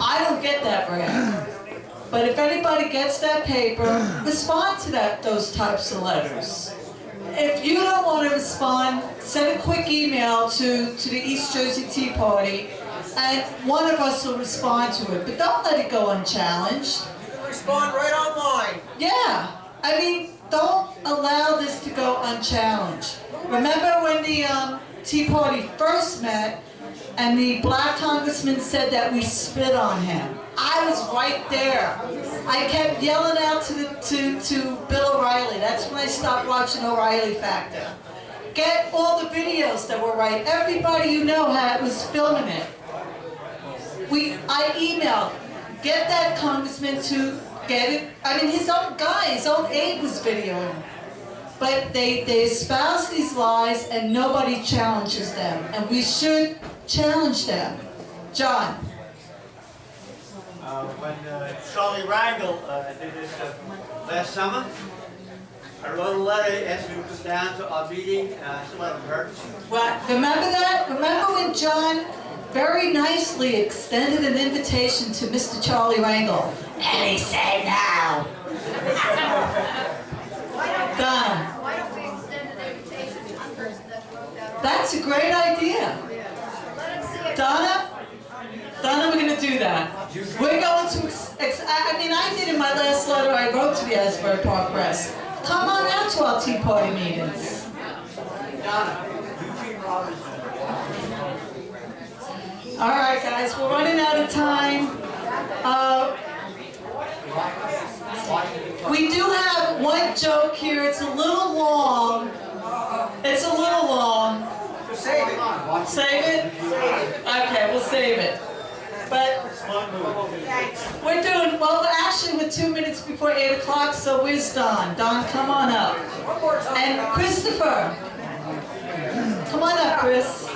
I don't get that, Brad. But if anybody gets that paper, respond to those types of letters. If you don't want to respond, send a quick email to the East Jersey Tea Party, and one of us will respond to it. But don't let it go unchallenged. Respond right online. Yeah, I mean, don't allow this to go unchallenged. Remember when the Tea Party first met, and the black congressman said that we spit on him? I was right there. I kept yelling out to Bill O'Reilly. That's when I stopped watching O'Reilly Factor. Get all the videos that were right. Everybody you know was filming it. I emailed, get that congressman to get it. I mean, his own guy, his own aide was videoing. But they espouse these lies and nobody challenges them. And we should challenge them. John. When Charlie Rangel did this last summer, I wrote a letter asking him to come down to our meeting. I still haven't heard. What? Remember that? Remember when John very nicely extended an invitation to Mr. Charlie Rangel, and he said no. Done. Why don't we extend an invitation to the person that wrote that? That's a great idea. Let him see it. Donna, we're going to do that. We're going to, I mean, I did in my last letter I wrote to the Asbury Park Press. Come on out to our Tea Party meetings. Donna, Eugene Robinson. All right, guys, we're running out of time. We do have one joke here. It's a little long. It's a little long. Save it. Save it? Okay, we'll save it. But we're doing, well, actually we're 2 minutes before 8 o'clock, so where's Don? Don, come on up. And Christopher. Come on up, Chris.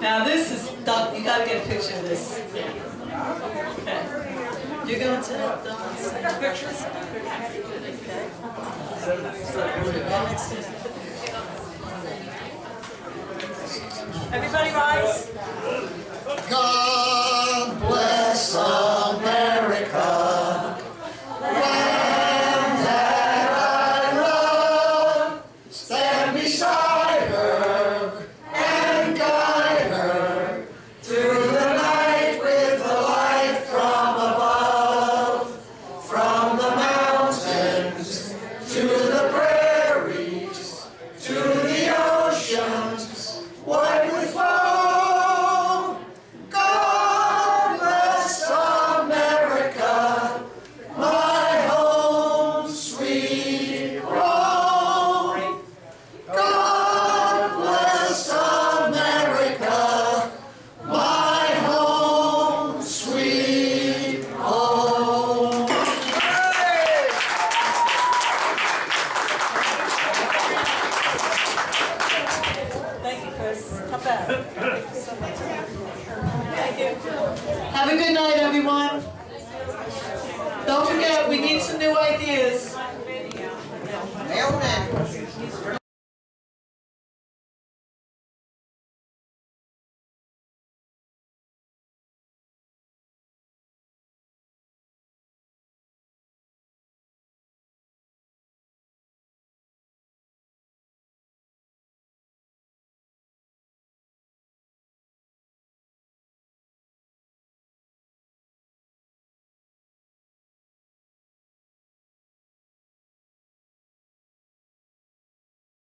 Now this is, Don, you gotta get a picture of this. Okay. You're going to Don, take pictures. Okay. Everybody rise. God bless America, land that I love. Stand beside her and guide her through the night with the light from above. From the mountains to the prairies to the oceans, white with foam. God bless America, my home sweet home. God bless America, my home sweet home. Thank you, Chris. Come back. Thank you. Have a good night, everyone. Don't forget, we need some new ideas. Mailman.